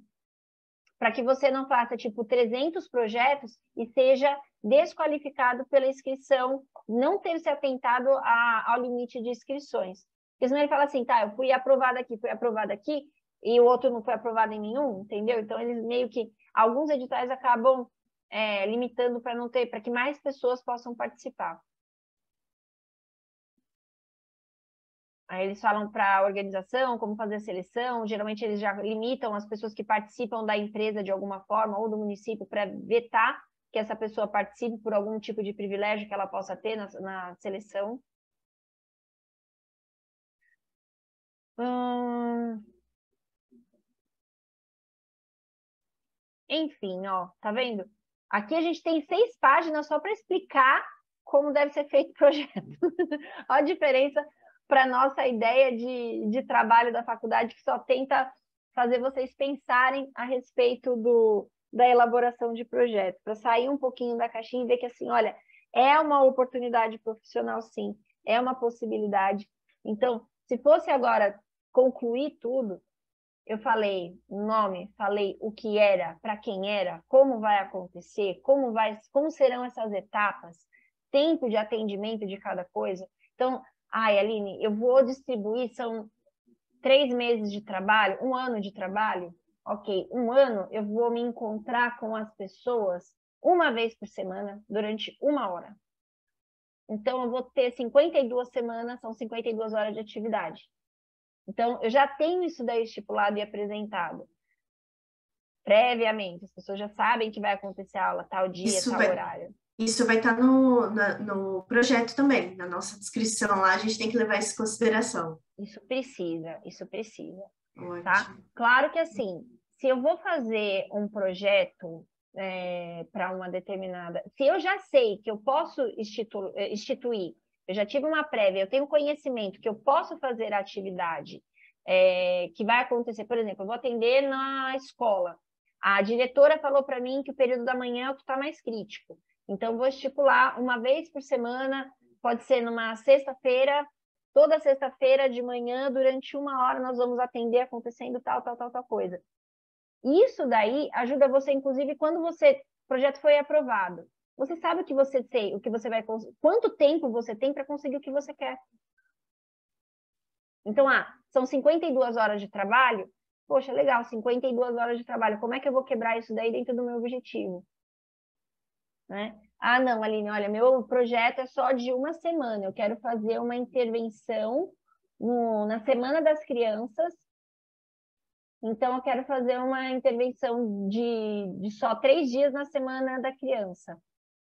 Para que você não faça, 300 projetos e seja desqualificado pela inscrição, não ter se atentado ao limite de inscrições. Porque senão ele fala assim, eu fui aprovado aqui, e o outro não foi aprovado em nenhum, entendeu? Então, eles meio que, alguns editais acabam limitando para que mais pessoas possam participar. Aí eles falam para a organização como fazer a seleção, geralmente eles já limitam as pessoas que participam da empresa de alguma forma ou do município para vetar que essa pessoa participe por algum tipo de privilégio que ela possa ter na seleção. Enfim, tá vendo? Aqui a gente tem 6 páginas só para explicar como deve ser feito o projeto. Olha a diferença para a nossa ideia de trabalho da faculdade, que só tenta fazer vocês pensarem a respeito da elaboração de projetos, para sair um pouquinho da caixinha e ver que, assim, olha, é uma oportunidade profissional, sim, é uma possibilidade. Então, se fosse agora concluir tudo, eu falei o nome, falei o que era, para quem era, como vai acontecer, como serão essas etapas, tempo de atendimento de cada coisa. Então, Aline, eu vou distribuir, são 3 meses de trabalho, 1 ano de trabalho, ok, 1 ano eu vou me encontrar com as pessoas uma vez por semana, durante 1 hora. Então, eu vou ter 52 semanas, são 52 horas de atividade. Então, eu já tenho isso daí estipulado e apresentado previamente. As pessoas já sabem que vai acontecer a aula tal dia, tal horário. Isso vai estar no projeto também, na nossa descrição lá, a gente tem que levar isso em consideração. Isso precisa. Ótimo. Tá? Claro que assim, se eu vou fazer um projeto para uma determinada... Se eu já sei que eu posso instituir, eu já tive uma prévia, eu tenho conhecimento que eu posso fazer a atividade que vai acontecer, por exemplo, eu vou atender na escola. A diretora falou para mim que o período da manhã é o que está mais crítico. Então, vou estipular uma vez por semana, pode ser numa sexta-feira, toda sexta-feira de manhã, durante 1 hora, nós vamos atender acontecendo tal coisa. Isso daí ajuda você, inclusive, quando o projeto foi aprovado. Você sabe o que você vai conseguir, quanto tempo você tem para conseguir o que você quer. Então, são 52 horas de trabalho. Poxa, legal, 52 horas de trabalho. Como é que eu vou quebrar isso daí dentro do meu objetivo? Né? Não, Aline, olha, meu projeto é só de 1 semana. Eu quero fazer uma intervenção na Semana das Crianças. Então, eu quero fazer uma intervenção de só 3 dias na Semana da Criança.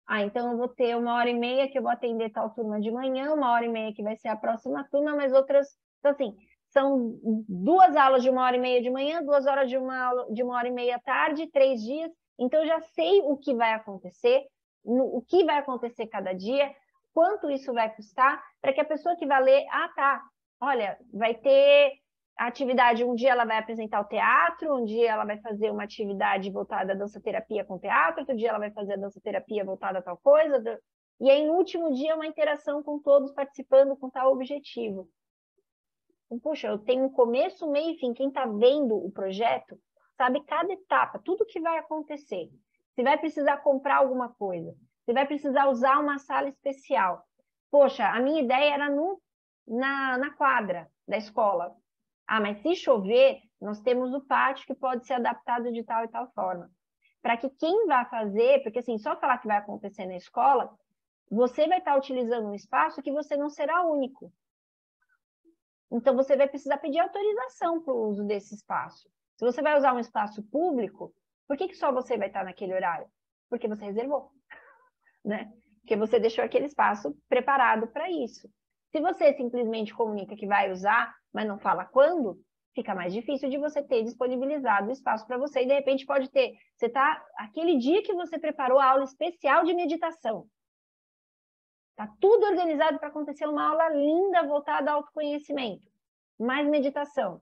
Então eu vou ter 1h30 que eu vou atender tal turma de manhã, 1h30 que vai ser a próxima turma, mas outras... Então, assim, são 2 aulas de 1h30 de manhã, 2 horas de 1h30 à tarde, 3 dias. Então, eu já sei o que vai acontecer, o que vai acontecer cada dia, quanto isso vai custar, para que a pessoa que vai ler, olha, vai ter a atividade, um dia ela vai apresentar o teatro, um dia ela vai fazer uma atividade voltada à dança-terapia com teatro, outro dia ela vai fazer a dança-terapia voltada a tal coisa, e aí no último dia uma interação com todos participando com tal objetivo. Então, poxa, eu tenho um começo, meio e fim. Quem está vendo o projeto sabe cada etapa, tudo que vai acontecer. Se vai precisar comprar alguma coisa, se vai precisar usar uma sala especial. Poxa, a minha ideia era na quadra da escola. Mas se chover, nós temos o pátio que pode ser adaptado de tal e tal forma. Para que quem vai fazer, porque assim, só falar que vai acontecer na escola, você vai estar utilizando um espaço que você não será único. Então, você vai precisar pedir autorização para o uso desse espaço. Se você vai usar um espaço público, por que só você vai estar naquele horário? Porque você reservou, né? Porque você deixou aquele espaço preparado para isso. Se você simplesmente comunica que vai usar, mas não fala quando, fica mais difícil de você ter disponibilizado o espaço para você. E, de repente, pode ter... aquele dia que você preparou a aula especial de meditação. Está tudo organizado para acontecer uma aula linda voltada ao autoconhecimento, mais meditação.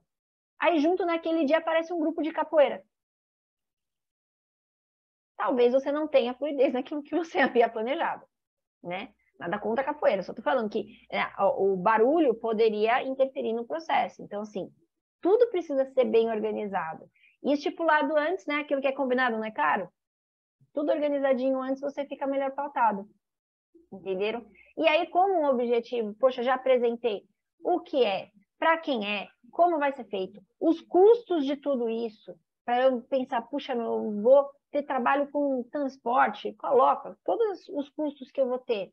Aí, junto naquele dia, aparece um grupo de capoeira. Talvez você não tenha fluidez naquilo que você havia planejado, né? Nada contra a capoeira, só estou falando que o barulho poderia interferir no processo. Então, assim, tudo precisa ser bem organizado. E estipulado antes, né? Aquilo que é combinado não é caro? Tudo organizadinho antes, você fica melhor pautado. Entenderam? E aí, como um objetivo, poxa, já apresentei o que é, para quem é, como vai ser feito, os custos de tudo isso, para eu pensar, puxa, eu vou ter trabalho com transporte, coloca todos os custos que eu vou ter.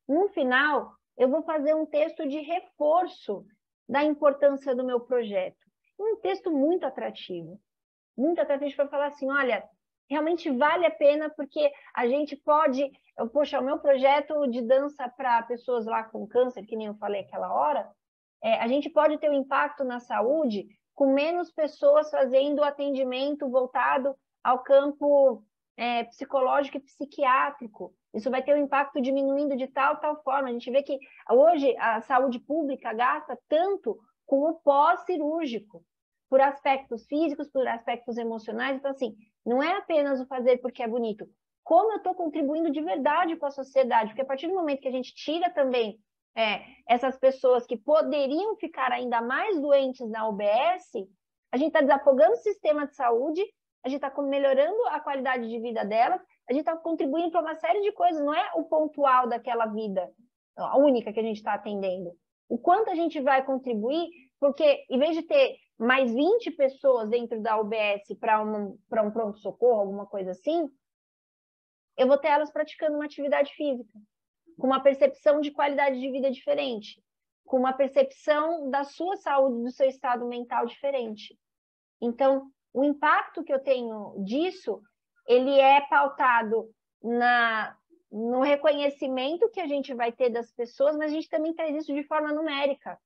No final, eu vou fazer um texto de reforço da importância do meu projeto. Um texto muito atrativo para falar assim, olha, realmente vale a pena porque a gente pode... Poxa, o meu projeto de dança para pessoas lá com câncer, que nem eu falei aquela hora, a gente pode ter um impacto na saúde com menos pessoas fazendo atendimento voltado ao campo psicológico e psiquiátrico. Isso vai ter um impacto diminuindo de tal forma. A gente vê que hoje a saúde pública gasta tanto com o pós-cirúrgico, por aspectos físicos, por aspectos emocionais. Então, assim, não é apenas o fazer porque é bonito. Como eu estou contribuindo de verdade com a sociedade? Porque a partir do momento que a gente tira também essas pessoas que poderiam ficar ainda mais doentes na UBS, a gente está desafogando o sistema de saúde, a gente está melhorando a qualidade de vida delas, a gente está contribuindo para uma série de coisas, não é o pontual daquela vida, a única que a gente está atendendo. O quanto a gente vai contribuir, porque em vez de ter mais 20 pessoas dentro da UBS para um pronto-socorro, alguma coisa assim, eu vou ter elas praticando uma atividade física, com uma percepção de qualidade de vida diferente, com uma percepção da sua saúde, do seu estado mental diferente. Então, o impacto que eu tenho disso, ele é pautado no reconhecimento que a gente vai ter das pessoas, mas a gente também traz isso de forma numérica,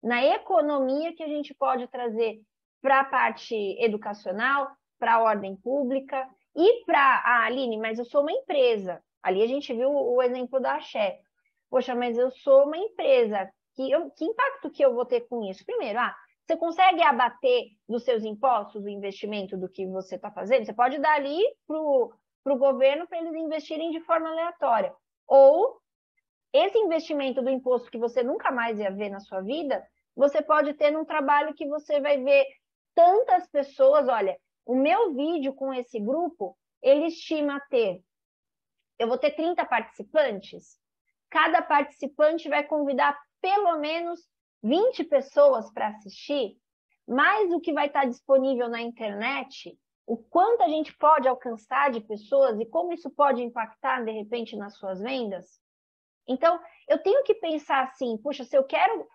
na economia que a gente pode trazer para a parte educacional, para a ordem pública e para Aline, mas eu sou uma empresa. Ali a gente viu o exemplo da Axé. Poxa, mas eu sou uma empresa. Que impacto que eu vou ter com isso? Primeiro, você consegue abater dos seus impostos o investimento do que você está fazendo? Você pode dar ali para o governo para eles investirem de forma aleatória. Ou esse investimento do imposto que você nunca mais ia ver na sua vida, você pode ter num trabalho que você vai ver tantas pessoas. Olha, o meu vídeo com esse grupo, ele estima ter... Eu vou ter 30 participantes. Cada participante vai convidar pelo menos 20 pessoas para assistir, mais o que vai estar disponível na internet, o quanto a gente pode alcançar de pessoas e como isso pode impactar, de repente, nas suas vendas. Então, eu tenho que pensar assim, puxa, se eu quero...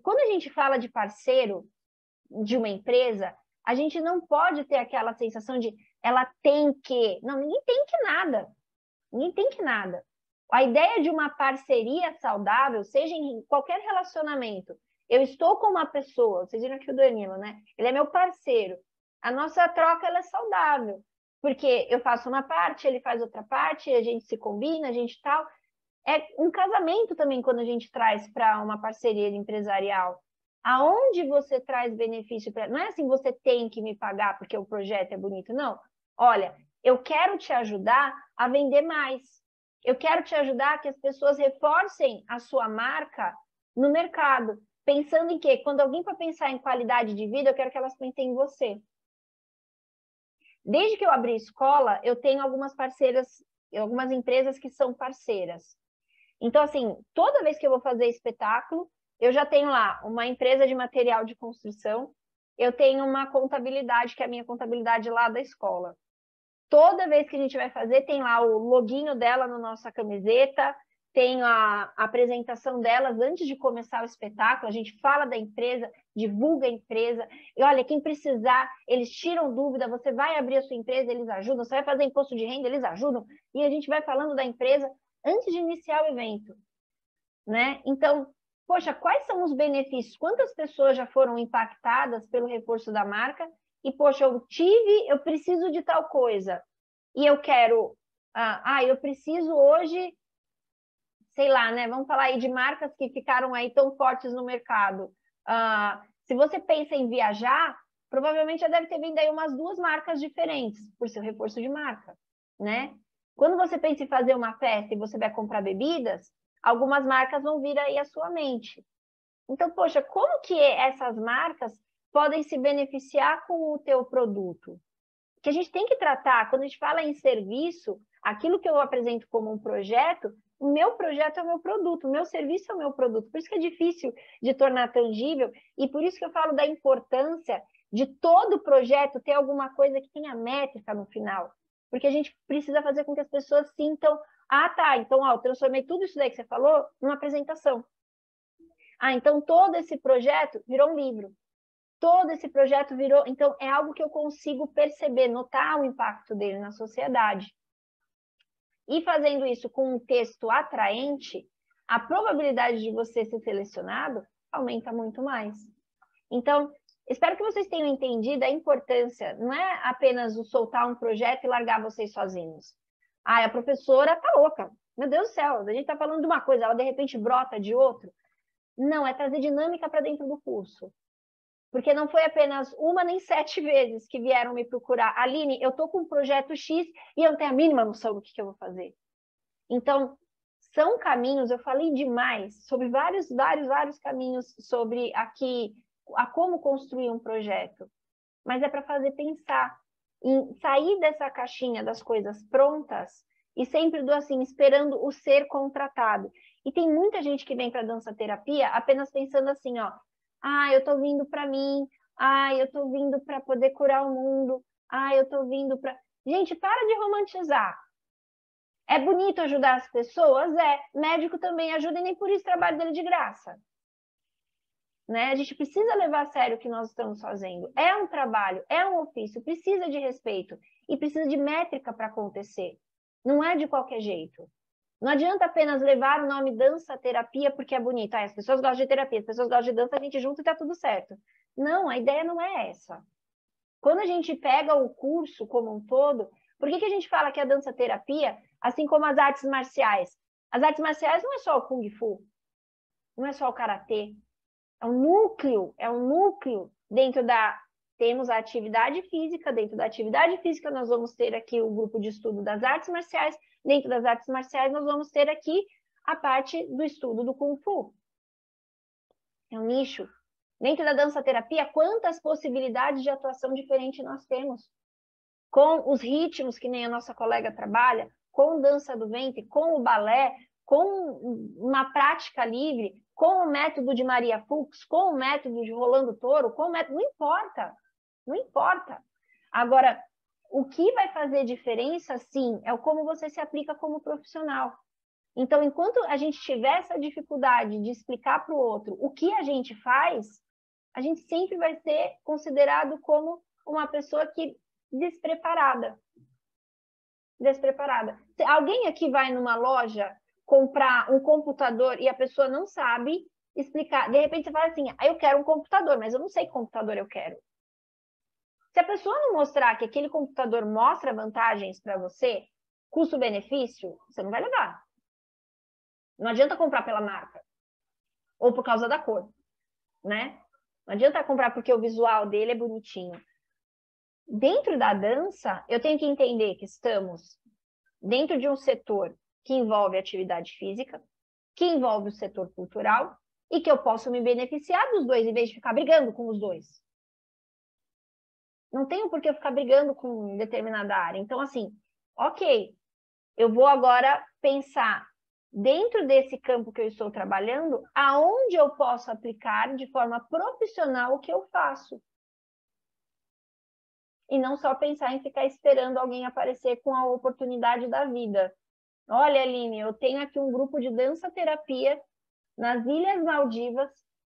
quando a gente fala de parceiro de uma empresa, a gente não pode ter aquela sensação de ela tem que... Não, ninguém tem que nada. Ninguém tem que nada. A ideia de uma parceria saudável, seja em qualquer relacionamento, eu estou com uma pessoa, vocês viram aqui o Danilo, né? Ele é meu parceiro. A nossa troca ela é saudável, porque eu faço uma parte, ele faz outra parte, a gente se combina, a gente tal. É um casamento também quando a gente traz para uma parceria empresarial. Aonde você traz benefício para... Não é assim, você tem que me pagar porque o projeto é bonito, não. Olha, eu quero te ajudar a vender mais. Eu quero te ajudar a que as pessoas reforcem a sua marca no mercado, pensando em que, quando alguém for pensar em qualidade de vida, eu quero que elas pensem em você. Desde que eu abri escola, eu tenho algumas parceiras, algumas empresas que são parceiras. Então, assim, toda vez que eu vou fazer espetáculo, eu já tenho lá uma empresa de material de construção, eu tenho uma contabilidade, que é a minha contabilidade lá da escola. Toda vez que a gente vai fazer, tem lá o loginho dela na nossa camiseta, tem a apresentação delas antes de começar o espetáculo, a gente fala da empresa, divulga a empresa, e olha, quem precisar, eles tiram dúvida, você vai abrir a sua empresa, eles ajudam, você vai fazer imposto de renda, eles ajudam, e a gente vai falando da empresa antes de iniciar o evento, né? Então, poxa, quais são os benefícios? Quantas pessoas já foram impactadas pelo reforço da marca? E, poxa, eu preciso de tal coisa, e eu quero, eu preciso hoje, sei lá, né? Vamos falar aí de marcas que ficaram aí tão fortes no mercado. Se você pensa em viajar, provavelmente já deve ter vindo aí umas 2 marcas diferentes, por seu reforço de marca, né? Quando você pensa em fazer uma festa e você vai comprar bebidas, algumas marcas vão vir aí à sua mente. Então, poxa, como que essas marcas podem se beneficiar com o teu produto? Que a gente tem que tratar, quando a gente fala em serviço, aquilo que eu apresento como um projeto, o meu projeto é o meu produto, o meu serviço é o meu produto. Por isso que é difícil de tornar tangível e por isso que eu falo da importância de todo projeto ter alguma coisa que tenha métrica no final. Porque a gente precisa fazer com que as pessoas sintam, então, eu transformei tudo isso daí que você falou numa apresentação. Então todo esse projeto virou um livro. Todo esse projeto virou... Então, é algo que eu consigo perceber, notar o impacto dele na sociedade. E fazendo isso com um texto atraente, a probabilidade de você ser selecionado aumenta muito mais. Então, espero que vocês tenham entendido a importância. Não é apenas o soltar um projeto e largar vocês sozinhos. A professora tá louca. Meu Deus do céu, a gente tá falando de uma coisa, ela de repente brota de outra. Não, é trazer dinâmica para dentro do curso. Porque não foi apenas 1 nem 7 vezes que vieram me procurar. Aline, eu estou com um projeto X e eu não tenho a mínima noção do que eu vou fazer. Então, São caminhos, eu falei demais sobre vários caminhos sobre a como construir um projeto, mas é para fazer pensar em sair dessa caixinha das coisas prontas e sempre assim, esperando o ser contratado. E tem muita gente que vem para dança terapia apenas pensando assim, ó, eu tô vindo para mim, eu tô vindo para poder curar o mundo, eu tô vindo para... Gente, para de romantizar. É bonito ajudar as pessoas? É. Médico também ajuda e nem por isso o trabalho dele de graça. Né? A gente precisa levar a sério o que nós estamos fazendo. É um trabalho, é um ofício, precisa de respeito e precisa de métrica para acontecer. Não é de qualquer jeito. Não adianta apenas levar o nome dança terapia porque é bonito. As pessoas gostam de terapia, as pessoas gostam de dança, a gente junta e está tudo certo. Não, a ideia não é essa. Quando a gente pega o curso como um todo, por que a gente fala que a dança terapia, assim como as artes marciais? As artes marciais não é só o Kung Fu, não é só o Karatê. É um núcleo dentro da... Temos a atividade física, dentro da atividade física nós vamos ter aqui o grupo de estudo das artes marciais, dentro das artes marciais nós vamos ter aqui a parte do estudo do Kung Fu. É um nicho. Dentro da dança-terapia, quantas possibilidades de atuação diferente nós temos? Com os ritmos que nem a nossa colega trabalha, com dança do ventre, com o balé, com uma prática livre, com o método de Maria Fuchs, com o método de Rolando Toro, com o método... Não importa. Agora, o que vai fazer diferença, sim, é o como você se aplica como profissional. Então, enquanto a gente tiver essa dificuldade de explicar para o outro o que a gente faz, a gente sempre vai ser considerado como uma pessoa que despreparada. Se alguém aqui vai numa loja comprar um computador e a pessoa não sabe explicar, de repente você fala assim, eu quero um computador, mas eu não sei que computador eu quero. Se a pessoa não mostrar que aquele computador mostra vantagens para você, custo-benefício, você não vai levar. Não adianta comprar pela marca ou por causa da cor, né? Não adianta comprar porque o visual dele é bonitinho. Dentro da dança, eu tenho que entender que estamos dentro de um setor que envolve atividade física, que envolve o setor cultural e que eu posso me beneficiar dos dois em vez de ficar brigando com os dois. Não tenho por que eu ficar brigando com determinada área. Então, assim, ok, eu vou agora pensar dentro desse campo que eu estou trabalhando, aonde eu posso aplicar de forma profissional o que eu faço. E não só pensar em ficar esperando alguém aparecer com a oportunidade da vida. Olha, Aline, eu tenho aqui um grupo de dança-terapia nas Ilhas Maldivas,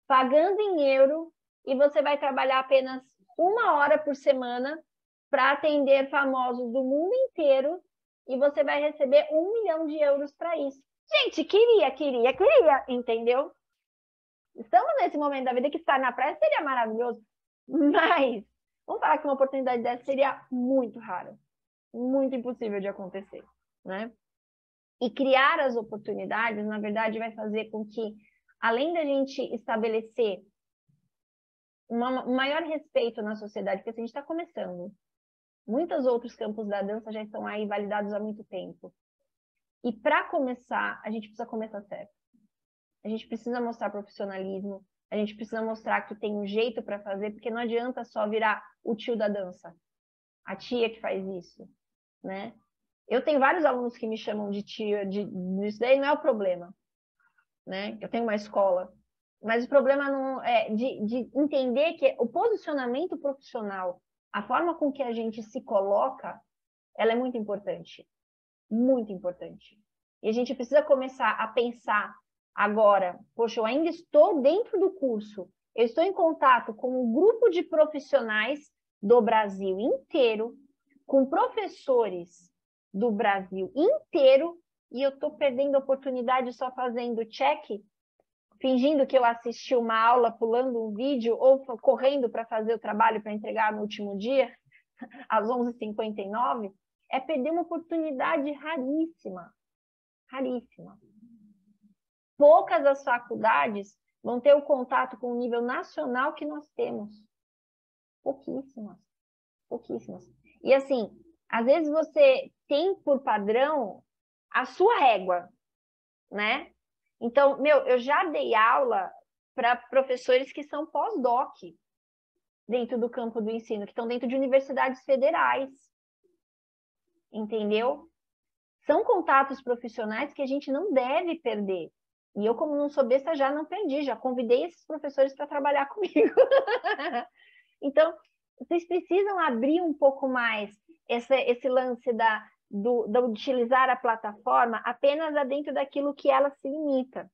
pagando em euro, e você vai trabalhar apenas 1 hora por semana para atender famosos do mundo inteiro e você vai receber 1 milhão de euros para isso. Gente, queria, entendeu? Estamos nesse momento da vida que estar na praia seria maravilhoso, mas vamos falar que uma oportunidade dessa seria muito rara, muito impossível de acontecer, né? E criar as oportunidades, na verdade, vai fazer com que, além da gente estabelecer um maior respeito na sociedade, porque a gente está começando. Muitos outros campos da dança já estão aí validados há muito tempo. E para começar, a gente precisa começar certo. A gente precisa mostrar profissionalismo, a gente precisa mostrar que tem um jeito para fazer, porque não adianta só virar o tio da dança, a tia que faz isso, né? Eu tenho vários alunos que me chamam de tia, isso daí não é o problema, né? Eu tenho uma escola, mas o problema não é de entender que o posicionamento profissional, a forma com que a gente se coloca, ela é muito importante. Muito importante. E a gente precisa começar a pensar agora, poxa, eu ainda estou dentro do curso, eu estou em contato com um grupo de profissionais do Brasil inteiro, com professores do Brasil inteiro, e eu estou perdendo a oportunidade só fazendo check, fingindo que eu assisti uma aula, pulando um vídeo ou correndo para fazer o trabalho para entregar no último dia, às 11h59, é perder uma oportunidade raríssima. Raríssima. Poucas das faculdades vão ter o contato com o nível nacional que nós temos. Pouquíssimas. Pouquíssimas. E assim, às vezes você tem por padrão a sua régua. né? Então, eu já dei aula para professores que são pós-doc dentro do campo do ensino, que estão dentro de universidades federais, entendeu? São contatos profissionais que a gente não deve perder. E eu, como não sou besta, já não perdi, já convidei esses professores para trabalhar comigo. Então, vocês precisam abrir um pouco mais esse lance da utilizar a plataforma apenas dentro daquilo que ela se limita.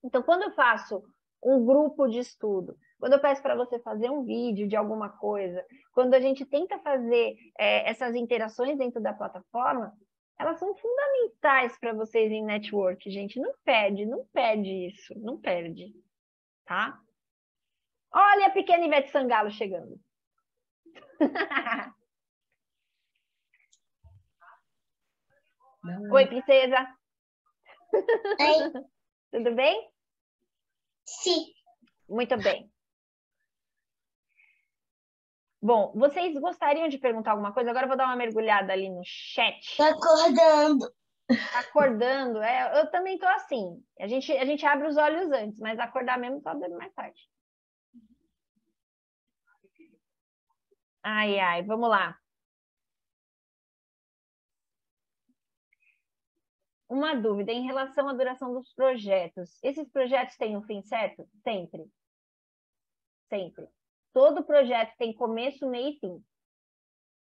Então, quando eu faço um grupo de estudo, quando eu peço para você fazer um vídeo de alguma coisa, quando a gente tenta fazer essas interações dentro da plataforma, elas são fundamentais para vocês em network, gente. Não perde isso, não perde, tá? Olha a pequena Ivete Sangalo chegando. Oi, princesa. Oi. Tudo bem? Sim. Muito bem. Bom, vocês gostariam de perguntar alguma coisa? Agora eu vou dar uma mergulhada ali no chat. Tô acordando. Acordando, eu também tô assim. A gente abre os olhos antes, mas acordar mesmo só dormir mais tarde. Ai, ai, vamos lá. Uma dúvida em relação à duração dos projetos. Esses projetos têm um fim certo? Sempre. Sempre. Todo projeto tem começo, meio e fim.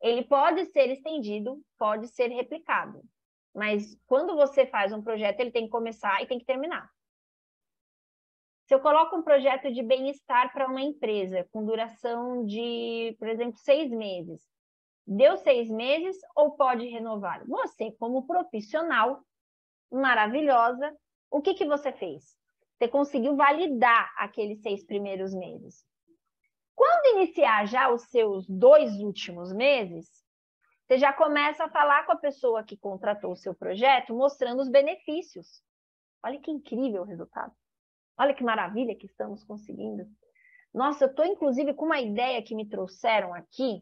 Ele pode ser estendido, pode ser replicado. Mas quando você faz um projeto, ele tem que começar e tem que terminar. Se eu coloco um projeto de bem-estar para uma empresa, com duração de, por exemplo, 6 meses, deu 6 meses ou pode renovar? Você, como profissional maravilhosa, o que você fez? Você conseguiu validar aqueles 6 primeiros meses. Quando iniciar já os seus 2 últimos meses, você já começa a falar com a pessoa que contratou o seu projeto, mostrando os benefícios. Olha que incrível o resultado. Olha que maravilha que estamos conseguindo. Nossa, eu estou, inclusive, com uma ideia que me trouxeram aqui,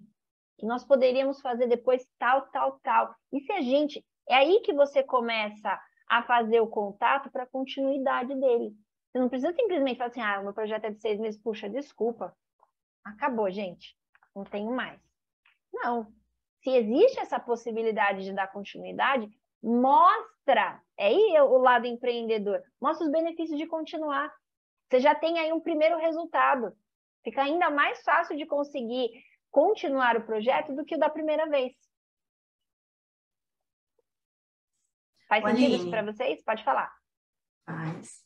que nós poderíamos fazer depois tal, tal, tal. E se a gente... É aí que você começa a fazer o contato para a continuidade dele. Você não precisa simplesmente falar assim, o meu projeto é de 6 meses, puxa, desculpa. Acabou, gente. Não tenho mais. Não. Se existe essa possibilidade de dar continuidade, mostra. É aí o lado empreendedor. Mostra os benefícios de continuar. Você já tem aí um primeiro resultado. Fica ainda mais fácil de conseguir continuar o projeto do que o da primeira vez. Faz sentido isso para vocês? Pode falar. Faz.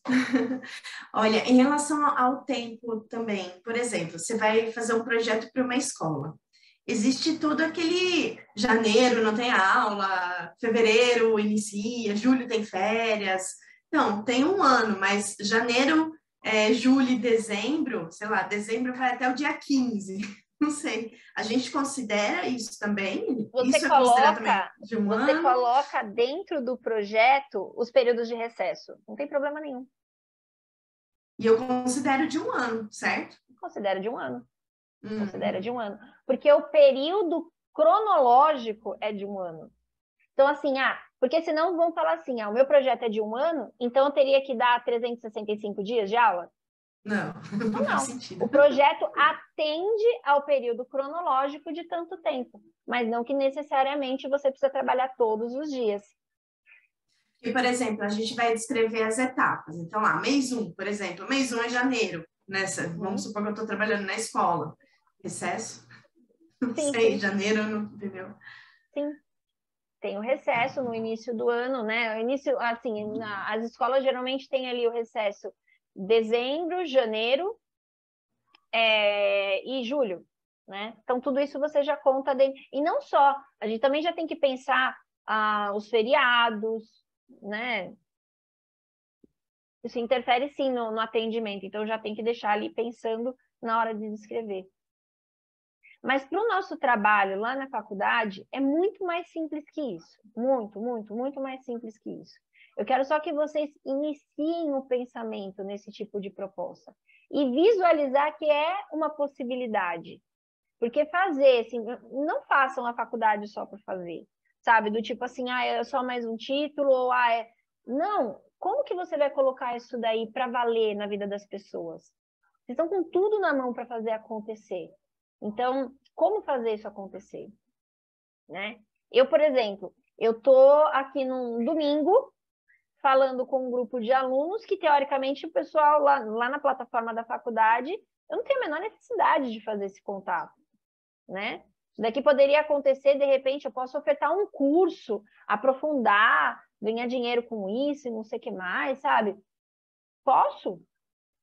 Olha, em relação ao tempo também, por exemplo, você vai fazer um projeto para uma escola. Existe todo aquele janeiro não tem aula, fevereiro inicia, julho tem férias. Então, tem um ano, mas janeiro, julho e dezembro, sei lá, dezembro vai até o dia 15. Não sei. A gente considera isso também? Você isso coloca, também de um você ano? coloca dentro do projeto os períodos de recesso. Não tem problema nenhum. E eu considero de um ano, certo? Considero de um ano. Considera de um ano. Porque o período cronológico é de um ano. Então, assim, porque senão vão falar assim, o meu projeto é de um ano, então eu teria que dar 365 dias de aula? Não faz sentido. O projeto atende ao período cronológico de tanto tempo, mas não que necessariamente você precisa trabalhar todos os dias. E, por exemplo, a gente vai descrever as etapas. Então, lá, mês 1, por exemplo, mês 1 é janeiro. Vamos supor que eu estou trabalhando na escola. Recesso? Não sei, janeiro, entendeu? Sim. Tem o recesso no início do ano, né? O início, assim, as escolas geralmente têm ali o recesso dezembro, janeiro e julho, né? Então, tudo isso você já conta dentro. E não só, a gente também já tem que pensar os feriados, né? Isso interfere, sim, no atendimento. Então, já tem que deixar ali pensando na hora de descrever. Mas para o nosso trabalho lá na faculdade, é muito mais simples que isso. Muito, muito, muito mais simples que isso. Eu quero só que vocês iniciem o pensamento nesse tipo de proposta. E visualizar que é uma possibilidade. Porque fazer, assim, não façam a faculdade só por fazer. Sabe? Do tipo assim, é só mais um título, ou Não, como que você vai colocar isso daí para valer na vida das pessoas? Vocês estão com tudo na mão para fazer acontecer. Então, como fazer isso acontecer? Né? Eu, por exemplo, eu estou aqui num domingo falando com um grupo de alunos que, teoricamente, o pessoal lá na plataforma da faculdade, eu não tenho a menor necessidade de fazer esse contato, né? Isso daqui poderia acontecer, de repente, eu posso ofertar um curso, aprofundar, ganhar dinheiro com isso e não sei o que mais, sabe? Posso,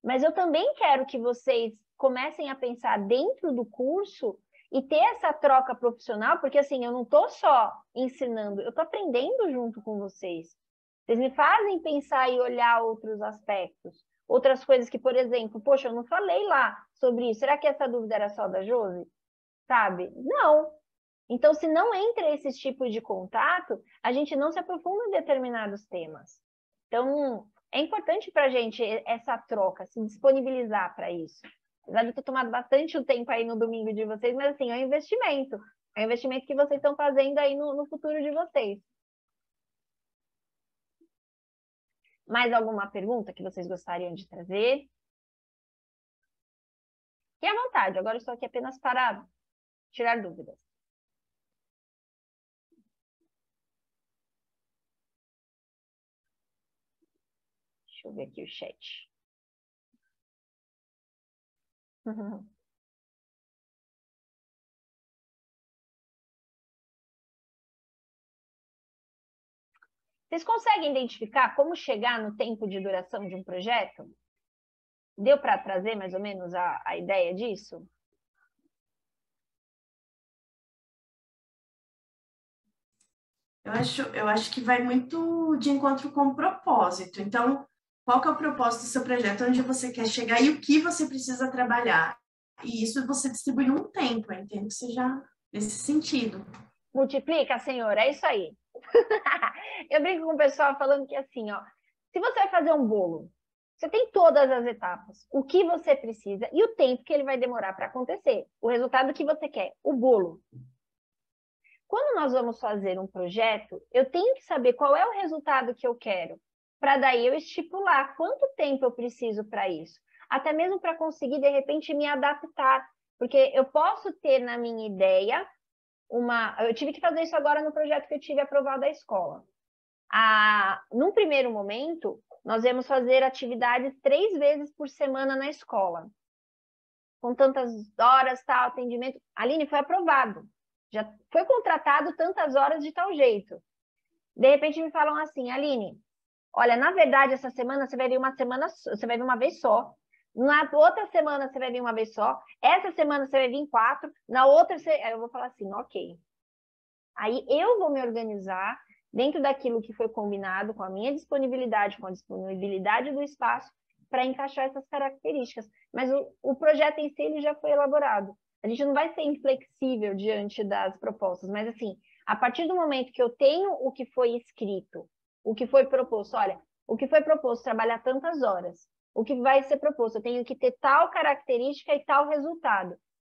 mas eu também quero que vocês comecem a pensar dentro do curso e ter essa troca profissional, porque assim, eu não estou só ensinando, eu estou aprendendo junto com vocês. Vocês me fazem pensar e olhar outros aspectos, outras coisas que, por exemplo, poxa, eu não falei lá sobre isso, será que essa dúvida era só da Josi? Sabe? Não. Então, se não entra esse tipo de contato, a gente não se aprofunda em determinados temas. Então, é importante para a gente essa troca, se disponibilizar para isso. Apesar de eu ter tomado bastante o tempo aí no domingo de vocês, mas assim, é um investimento. É um investimento que vocês estão fazendo aí no futuro de vocês. Mais alguma pergunta que vocês gostariam de trazer? Fique à vontade, agora eu estou aqui apenas para tirar dúvidas. Deixa eu ver aqui o chat. Vocês conseguem identificar como chegar no tempo de duração de um projeto? Deu para trazer mais ou menos a ideia disso? Eu acho que vai muito de encontro com o propósito. Então, qual que é o propósito do seu projeto? Onde você quer chegar e o que você precisa trabalhar? E isso você distribui num tempo, eu entendo que seja nesse sentido. Multiplica, senhor, é isso aí. Eu brinco com o pessoal falando que assim, ó, se você vai fazer um bolo, você tem todas as etapas, o que você precisa e o tempo que ele vai demorar para acontecer, o resultado que você quer, o bolo. Quando nós vamos fazer um projeto, eu tenho que saber qual é o resultado que eu quero, para daí eu estipular quanto tempo eu preciso para isso, até mesmo para conseguir, de repente, me adaptar, porque eu posso ter na minha ideia eu tive que fazer isso agora no projeto que eu tive aprovado da escola. Num primeiro momento, nós íamos fazer atividades 3 vezes por semana na escola, com tantas horas, tal, atendimento. Aline, foi aprovado. Já foi contratado tantas horas de tal jeito. De repente me falam assim, Aline, olha, na verdade, essa semana você vai vir uma vez só. Na outra semana você vai vir uma vez só. Essa semana você vai vir 4. Na outra, eu vou falar assim, ok. Aí eu vou me organizar dentro daquilo que foi combinado com a minha disponibilidade, com a disponibilidade do espaço, para encaixar essas características. Mas o projeto em si ele já foi elaborado. A gente não vai ser inflexível diante das propostas, mas assim, a partir do momento que eu tenho o que foi escrito, o que foi proposto, olha, o que foi proposto trabalhar tantas horas, o que vai ser proposto, eu tenho que ter tal característica e tal resultado.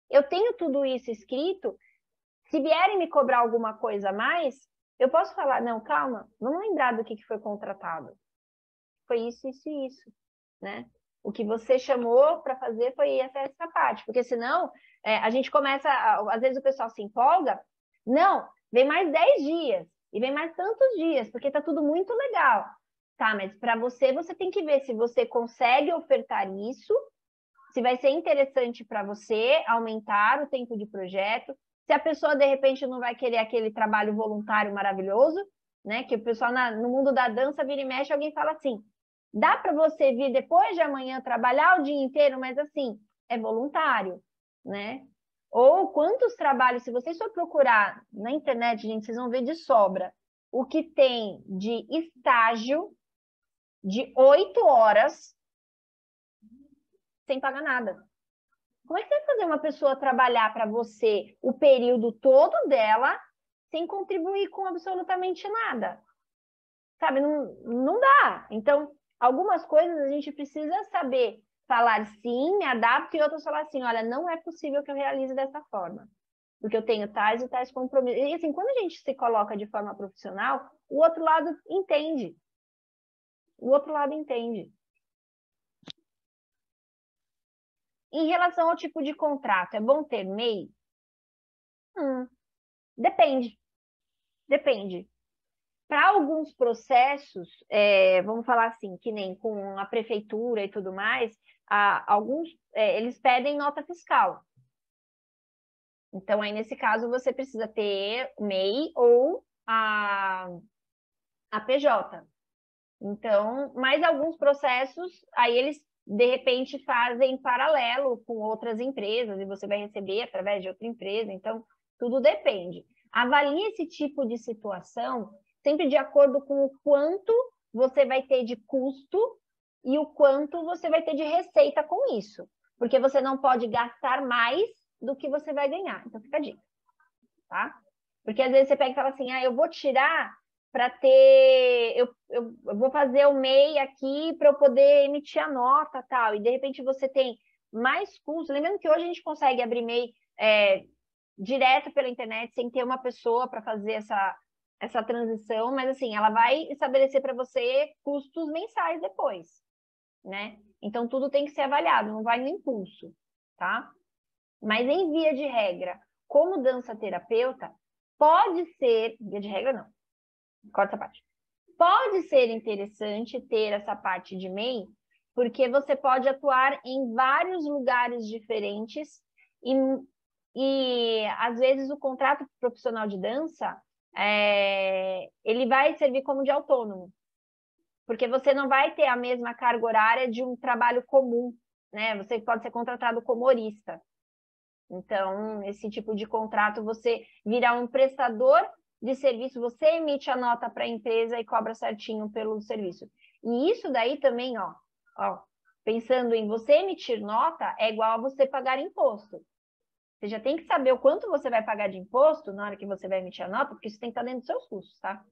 Eu tenho tudo isso escrito, se vierem me cobrar alguma coisa a mais, eu posso falar, não, calma, vamos lembrar do que foi contratado. Foi isso, isso e isso, né? O que você chamou para fazer foi essa parte, porque senão a gente começa, às vezes o pessoal se empolga, não, vem mais 10 dias, e vem mais tantos dias, porque está tudo muito legal. Tá, mas para você tem que ver se você consegue ofertar isso, se vai ser interessante para você aumentar o tempo de projeto, se a pessoa, de repente, não vai querer aquele trabalho voluntário maravilhoso, né? Que o pessoal no mundo da dança vira e mexe, alguém fala assim, dá para você vir depois de amanhã trabalhar o dia inteiro, mas assim, é voluntário, né? Ou quantos trabalhos, se vocês for procurar na internet, gente, vocês vão ver de sobra o que tem de estágio de 8 horas sem pagar nada. Como é que você vai fazer uma pessoa trabalhar para você o período todo dela sem contribuir com absolutamente nada? Sabe, não dá. Então, algumas coisas a gente precisa saber falar sim, me adapto, e outras falar assim, olha, não é possível que eu realize dessa forma, porque eu tenho tais e tais compromissos. E assim, quando a gente se coloca de forma profissional, o outro lado entende. o outro lado entende. Em relação ao tipo de contrato, é bom ter MEI? Depende. Depende. Para alguns processos, vamos falar assim, que nem com a prefeitura e tudo mais, alguns eles pedem nota fiscal. Então, aí nesse caso, você precisa ter MEI ou a PJ. Então, mas alguns processos, aí eles, de repente, fazem paralelo com outras empresas e você vai receber através de outra empresa. Então, tudo depende. Avalie esse tipo de situação sempre de acordo com o quanto você vai ter de custo e o quanto você vai ter de receita com isso. Porque você não pode gastar mais do que você vai ganhar. Então, fica a dica, tá? Porque às vezes você pega e fala assim, eu vou tirar para ter... Eu vou fazer o MEI aqui para eu poder emitir a nota e tal. E, de repente, você tem mais custos. Lembrando que hoje a gente consegue abrir MEI direto pela internet, sem ter uma pessoa para fazer essa transição, mas assim, ela vai estabelecer para você custos mensais depois, né? Então, tudo tem que ser avaliado, não vai no impulso, tá? Mas em via de regra, como dança-terapeuta, pode ser, via de regra não, corta essa parte, pode ser interessante ter essa parte de MEI, porque você pode atuar em vários lugares diferentes e às vezes o contrato profissional de dança ele vai servir como de autônomo, porque você não vai ter a mesma carga horária de um trabalho comum, né? Você pode ser contratado como horista. Então, esse tipo de contrato, você vira um prestador de serviço, você emite a nota para a empresa e cobra certinho pelo serviço. E isso daí também, ó, pensando em você emitir nota, é igual a você pagar imposto. Você já tem que saber o quanto você vai pagar de imposto na hora que você vai emitir a nota, porque isso tem que estar dentro dos seus custos, tá?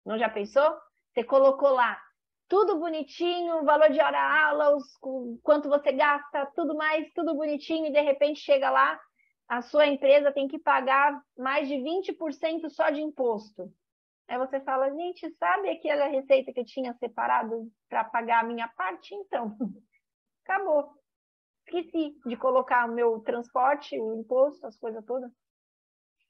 Não já pensou? Você colocou lá tudo bonitinho, valor de hora-aula, quanto você gasta, tudo mais, tudo bonitinho, e de repente chega lá, a sua empresa tem que pagar mais de 20% só de imposto. Aí você fala, gente, sabe aquela receita que eu tinha separado para pagar a minha parte? Então, acabou. Esqueci de colocar o meu transporte, o imposto, as coisas todas.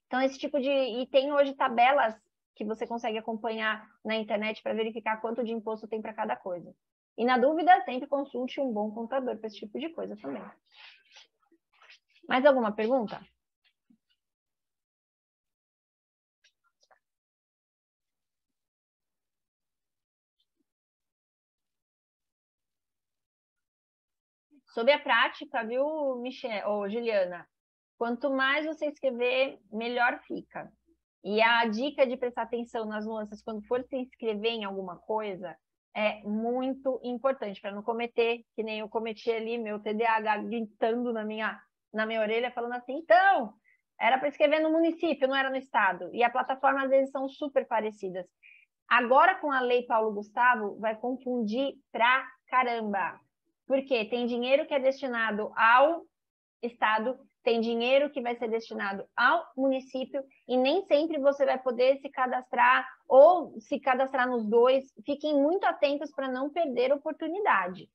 Então, esse tipo de... E tem hoje tabelas que você consegue acompanhar na internet para verificar quanto de imposto tem para cada coisa. E, na dúvida, sempre consulte um bom contador para esse tipo de coisa também. Mais alguma pergunta? Sobre a prática, viu, Michelle, ou Juliana? Quanto mais você escrever, melhor fica. E a dica de prestar atenção nas nuances quando for se inscrever em alguma coisa é muito importante, para não cometer, que nem eu cometi ali, meu TDAH gritando na minha orelha, falando assim, então, era para escrever no município, não era no estado. E a plataforma, às vezes, são super parecidas. Agora, com a Lei Paulo Gustavo, vai confundir pra caramba. Porque tem dinheiro que é destinado ao estado, tem dinheiro que vai ser destinado ao município e nem sempre você vai poder se cadastrar ou se cadastrar nos dois. Fiquem muito atentos para não perder oportunidade,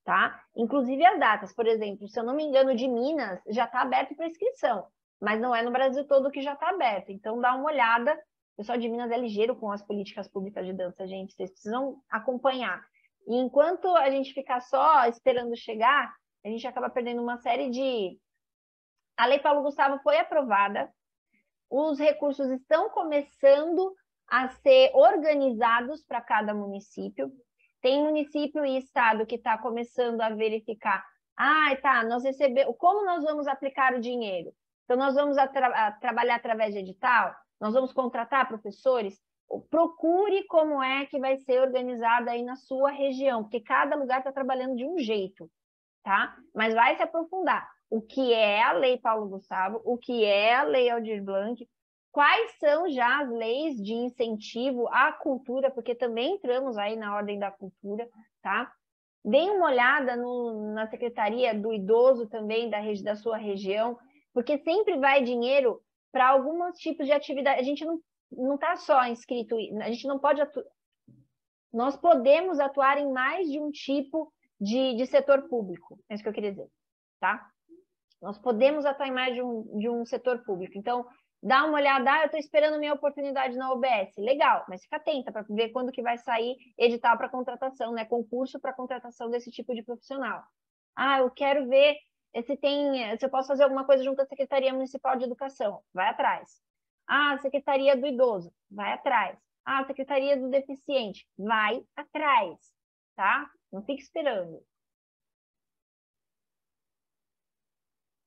tá? Inclusive as datas, por exemplo, se eu não me engano, de Minas já está aberto para inscrição, mas não é no Brasil todo que já está aberto. Então dá uma olhada. O pessoal de Minas é ligeiro com as políticas públicas de dança, gente. Vocês precisam acompanhar. E enquanto a gente ficar só esperando chegar, a gente acaba perdendo uma série de... A Lei Paulo Gustavo foi aprovada, os recursos estão começando a ser organizados para cada município. Tem município e estado que está começando a verificar. Nós recebemos... Como nós vamos aplicar o dinheiro? Então, nós vamos trabalhar através de edital? Nós vamos contratar professores? Procure como é que vai ser organizada aí na sua região, porque cada lugar está trabalhando de um jeito, tá? Mas vai se aprofundar. O que é a Lei Paulo Gustavo, o que é a Lei Aldir Blanc, quais são já as leis de incentivo à cultura, porque também entramos aí na ordem da cultura, tá? Deem uma olhada na Secretaria do Idoso também da sua região, porque sempre vai dinheiro para alguns tipos de atividade. A gente não está só inscrito, a gente não pode atuar, nós podemos atuar em mais de um tipo de setor público, é isso que eu queria dizer, tá? Nós podemos atuar em mais de um setor público, então dá uma olhada, eu estou esperando minha oportunidade na OBS, legal, mas fica atenta para ver quando que vai sair edital para contratação, né? Concurso para contratação desse tipo de profissional. Eu quero ver se eu posso fazer alguma coisa junto à Secretaria Municipal de Educação, vai atrás. Secretaria do Idoso, vai atrás. Secretaria do Deficiente, vai atrás, tá? Não fique esperando.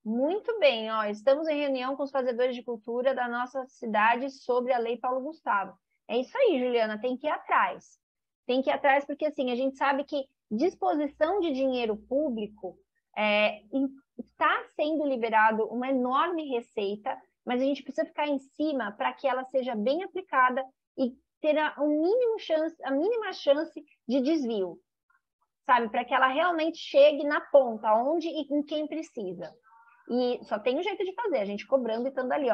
Muito bem, estamos em reunião com os fazedores de cultura da nossa cidade sobre a Lei Paulo Gustavo. É isso aí, Juliana, tem que ir atrás. Tem que ir atrás porque, assim, a gente sabe que disposição de dinheiro público está sendo liberado uma enorme receita, mas a gente precisa ficar em cima para que ela seja bem aplicada e ter a mínima chance de desvio, sabe? Para que ela realmente chegue na ponta, onde e em quem precisa. E só tem um jeito de fazer, a gente cobrando e estando ali,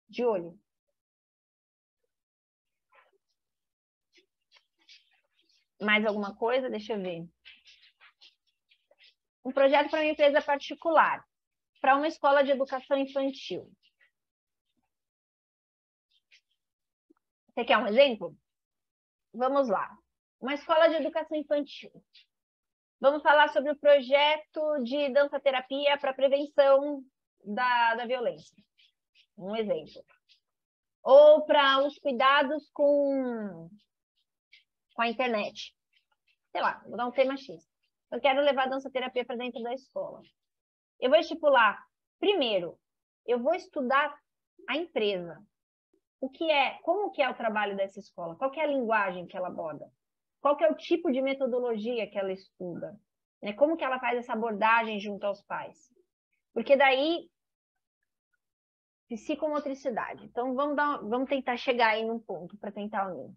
de olho. Mais alguma coisa? Deixa eu ver. Um projeto para uma empresa particular, para uma escola de educação infantil. Você quer um exemplo? Vamos lá. Uma escola de educação infantil. Vamos falar sobre o projeto de dança-terapia para prevenção da violência. Um exemplo. Ou para os cuidados com a internet. Sei lá, vou dar um tema X. Eu quero levar a dança-terapia para dentro da escola. Eu vou estipular, primeiro, eu vou estudar a empresa. Como que é o trabalho dessa escola? Qual que é a linguagem que ela aborda? Qual que é o tipo de metodologia que ela estuda? Né? Como que ela faz essa abordagem junto aos pais? Porque daí, psicomotricidade. Então, vamos tentar chegar aí num ponto para tentar unir.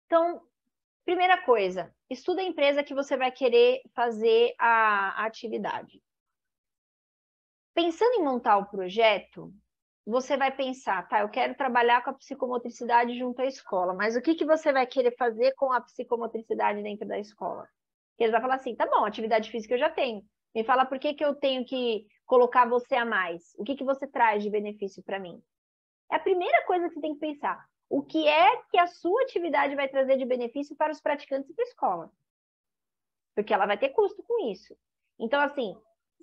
Então, primeira coisa, estuda a empresa que você vai querer fazer a atividade. Pensando em montar o projeto, você vai pensar, eu quero trabalhar com a psicomotricidade junto à escola, mas o que você vai querer fazer com a psicomotricidade dentro da escola? Porque ele vai falar assim, tá bom, atividade física eu já tenho. Me fala por que eu tenho que colocar você a mais? O que você traz de benefício para mim? É a primeira coisa que você tem que pensar. O que é que a sua atividade vai trazer de benefício para os praticantes e para a escola? Porque ela vai ter custo com isso. Então, assim,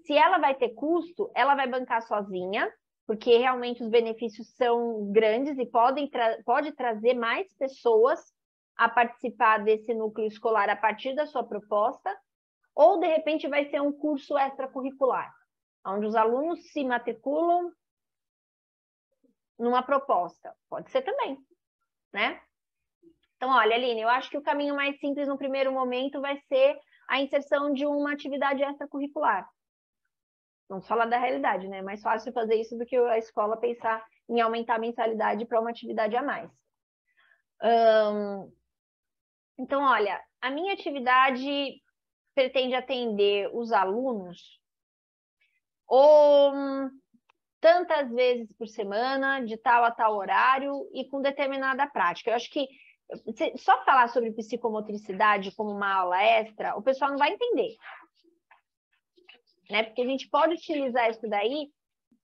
se ela vai ter custo, ela vai bancar sozinha, porque realmente os benefícios são grandes e pode trazer mais pessoas a participar desse núcleo escolar a partir da sua proposta, ou, de repente, vai ser um curso extracurricular, onde os alunos se matriculam numa proposta. Pode ser também, né? Então, olha, Aline, eu acho que o caminho mais simples no primeiro momento vai ser a inserção de uma atividade extracurricular. Vamos falar da realidade, né? É mais fácil fazer isso do que a escola pensar em aumentar a mensalidade para uma atividade a mais. Então, olha, a minha atividade pretende atender os alunos ou tantas vezes por semana, de tal a tal horário e com determinada prática. Eu acho que só falar sobre psicomotricidade como uma aula extra, o pessoal não vai entender. Né? Porque a gente pode utilizar isso daí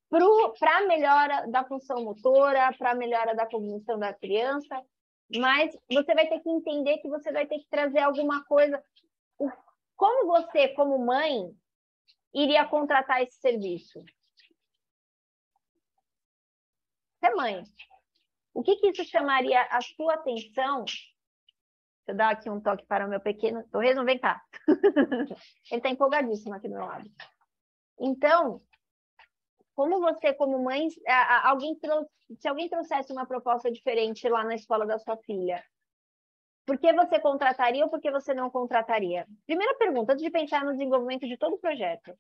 para a melhora da função motora, para a melhora da cognição da criança, mas você vai ter que entender que você vai ter que trazer alguma coisa. Como você, como mãe, iria contratar esse serviço? Você é mãe. O que isso chamaria a sua atenção? Deixa eu dar aqui um toque para o meu pequeno Torresmo, vem cá. Ele está empolgadíssimo aqui do meu lado. Então, como você, como mãe, se alguém trouxesse uma proposta diferente lá na escola da sua filha, por que você contrataria ou por que você não contrataria? Primeira pergunta, antes de pensar no desenvolvimento de todo o projeto.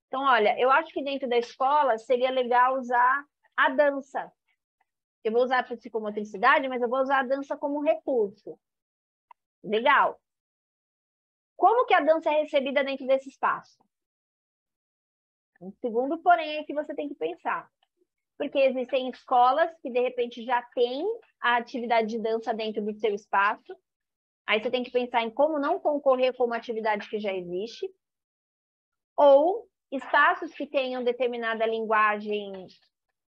Então, olha, eu acho que dentro da escola seria legal usar a dança. Eu vou usar a psicomotricidade, mas eu vou usar a dança como recurso. Legal. Como que a dança é recebida dentro desse espaço? Um segundo, porém, é que você tem que pensar. porque existem escolas que, de repente, já têm a atividade de dança dentro do seu espaço. Aí você tem que pensar em como não concorrer com uma atividade que já existe. Ou espaços que tenham determinada linguagem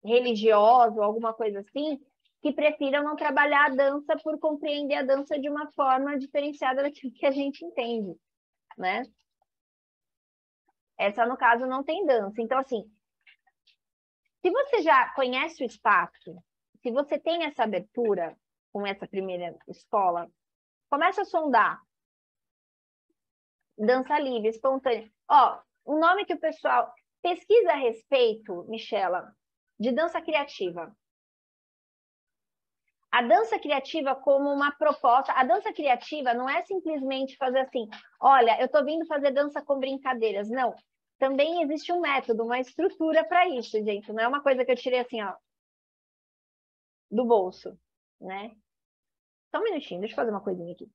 religiosa ou alguma coisa assim, que prefiram não trabalhar a dança por compreender a dança de uma forma diferenciada daquilo que a gente entende, né? Essa, no caso, não tem dança. Então, assim, se você já conhece o espaço, se você tem essa abertura com essa primeira escola, começa a sondar. Dança livre, espontânea. Ó, o nome que o pessoal pesquisa a respeito, Michela, de dança criativa. A dança criativa como uma proposta. A dança criativa não é simplesmente fazer assim, olha, eu estou vindo fazer dança com brincadeiras. Não. Também existe um método, uma estrutura para isso, gente. Não é uma coisa que eu tirei assim, ó, do bolso, né? Só um minutinho, deixa eu fazer uma coisinha aqui.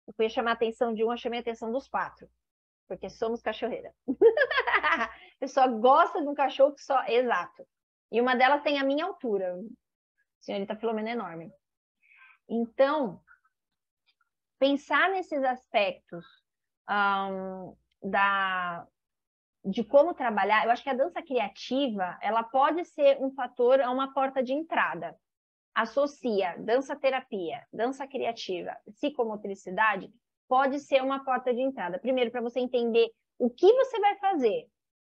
Eu fui chamar a atenção de um, eu chamei a atenção dos 4. Porque somos cachorreira. A pessoa gosta de um cachorro que só... Exato. E uma delas tem a minha altura. Senhorita Filomena é enorme. Então, pensar nesses aspectos de como trabalhar, eu acho que a dança criativa, ela pode ser um fator, uma porta de entrada. Associa dança-terapia, dança criativa, psicomotricidade, pode ser uma porta de entrada. Primeiro, para você entender o que você vai fazer.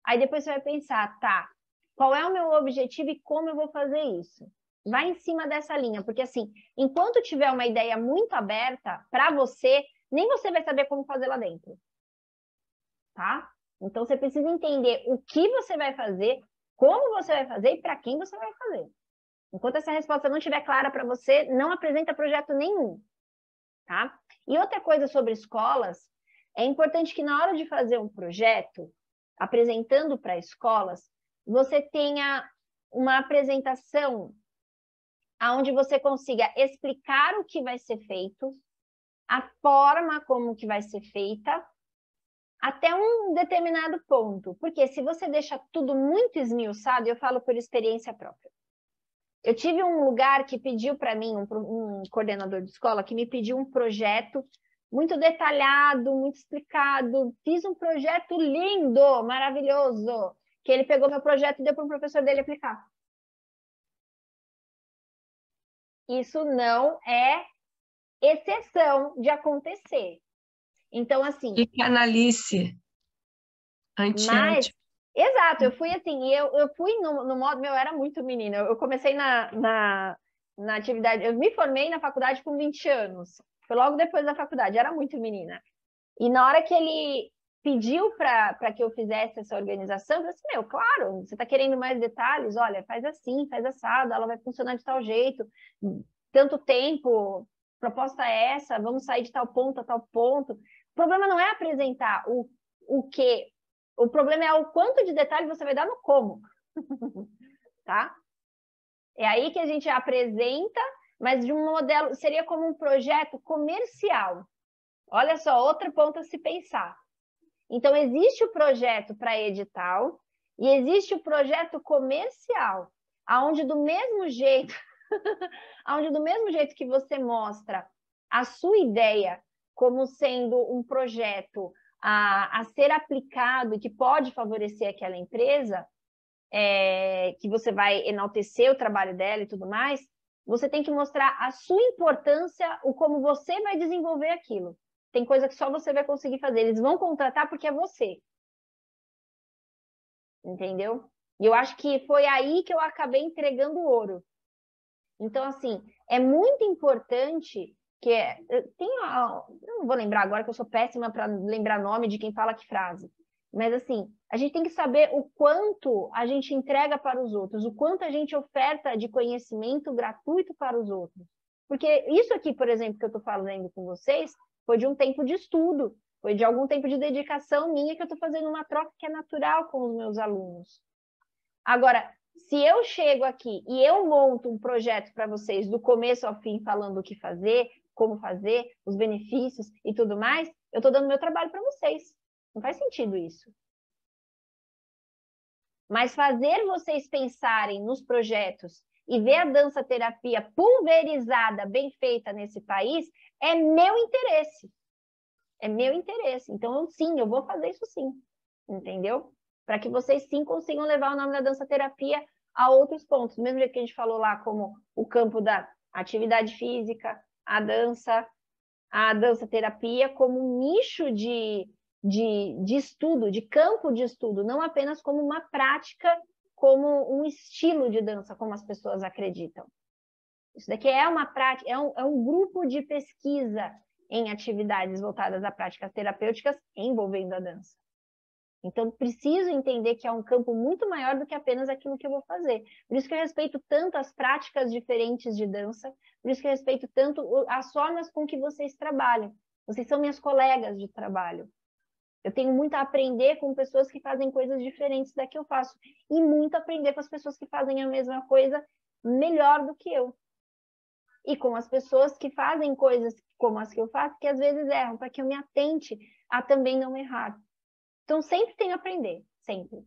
Aí depois você vai pensar, tá, qual é o meu objetivo e como eu vou fazer isso? Vai em cima dessa linha, porque assim, enquanto tiver uma ideia muito aberta para você, nem você vai saber como fazer lá dentro. Tá? Então você precisa entender o que você vai fazer, como você vai fazer e para quem você vai fazer. Enquanto essa resposta não estiver clara para você, não apresenta projeto nenhum, tá? E outra coisa sobre escolas, é importante que na hora de fazer um projeto, apresentando para escolas, você tenha uma apresentação onde você consiga explicar o que vai ser feito, a forma como que vai ser feita, até um determinado ponto. Porque se você deixa tudo muito esmiuçado, eu falo por experiência própria. Eu tive um lugar que pediu para mim, um coordenador de escola, que me pediu um projeto muito detalhado, muito explicado. Fiz um projeto lindo, maravilhoso, que ele pegou meu projeto e deu para um professor dele aplicar. Isso não é exceção de acontecer. Então, assim... Que canalice. Mas, exato, eu fui assim, e eu fui no modo, eu era muito menina, eu comecei na atividade, eu me formei na faculdade com 20 anos, foi logo depois da faculdade, era muito menina. E na hora que ele pediu para que eu fizesse essa organização, eu falei assim, claro, você está querendo mais detalhes? Olha, faz assim, faz assado, ela vai funcionar de tal jeito, tanto tempo, proposta é essa, vamos sair de tal ponto a tal ponto. O problema não é apresentar o que, o problema é o quanto de detalhe você vai dar no como, tá? É aí que a gente apresenta, mas de um modelo, seria como um projeto comercial. Olha só, outro ponto a se pensar. Então, existe o projeto para edital e existe o projeto comercial, onde do mesmo jeito, que você mostra a sua ideia como sendo um projeto a ser aplicado e que pode favorecer aquela empresa, que você vai enaltecer o trabalho dela e tudo mais, você tem que mostrar a sua importância, o como você vai desenvolver aquilo. Tem coisa que só você vai conseguir fazer. Eles vão contratar porque é você. Entendeu? E eu acho que foi aí que eu acabei entregando o ouro. Então, assim, é muito importante que... eu não vou lembrar agora, que eu sou péssima para lembrar nome de quem fala que frase. Mas, assim, a gente tem que saber o quanto a gente entrega para os outros, o quanto a gente oferta de conhecimento gratuito para os outros. Porque isso aqui, por exemplo, que eu estou falando com vocês, foi de um tempo de estudo, Foi de algum tempo de dedicação minha que eu estou fazendo uma troca que é natural com os meus alunos. Agora, se eu chego aqui e eu monto um projeto para vocês do começo ao fim, falando o que fazer, como fazer, os benefícios e tudo mais, eu estou dando meu trabalho para vocês. Não faz sentido isso. Mas fazer vocês pensarem nos projetos e ver a dança-terapia pulverizada, bem feita nesse país, é meu interesse. É meu interesse. Então, sim, eu vou fazer isso sim. Entendeu? Para que vocês sim consigam levar o nome da dança-terapia a outros pontos. Do mesmo jeito que a gente falou lá, como o campo da atividade física, a dança-terapia como um nicho de estudo, de campo de estudo, não apenas como uma prática, como um estilo de dança, como as pessoas acreditam. Isso daqui é uma prática, é um grupo de pesquisa em atividades voltadas a práticas terapêuticas envolvendo a dança. Então, preciso entender que é um campo muito maior do que apenas aquilo que eu vou fazer. Por isso que eu respeito tanto as práticas diferentes de dança, por isso que eu respeito tanto as formas com que vocês trabalham. Vocês são minhas colegas de trabalho. Eu tenho muito a aprender com pessoas que fazem coisas diferentes da que eu faço. E muito a aprender com as pessoas que fazem a mesma coisa melhor do que eu. E com as pessoas que fazem coisas como as que eu faço, que às vezes erram, para que eu me atente a também não errar. Então, sempre tenho a aprender, sempre.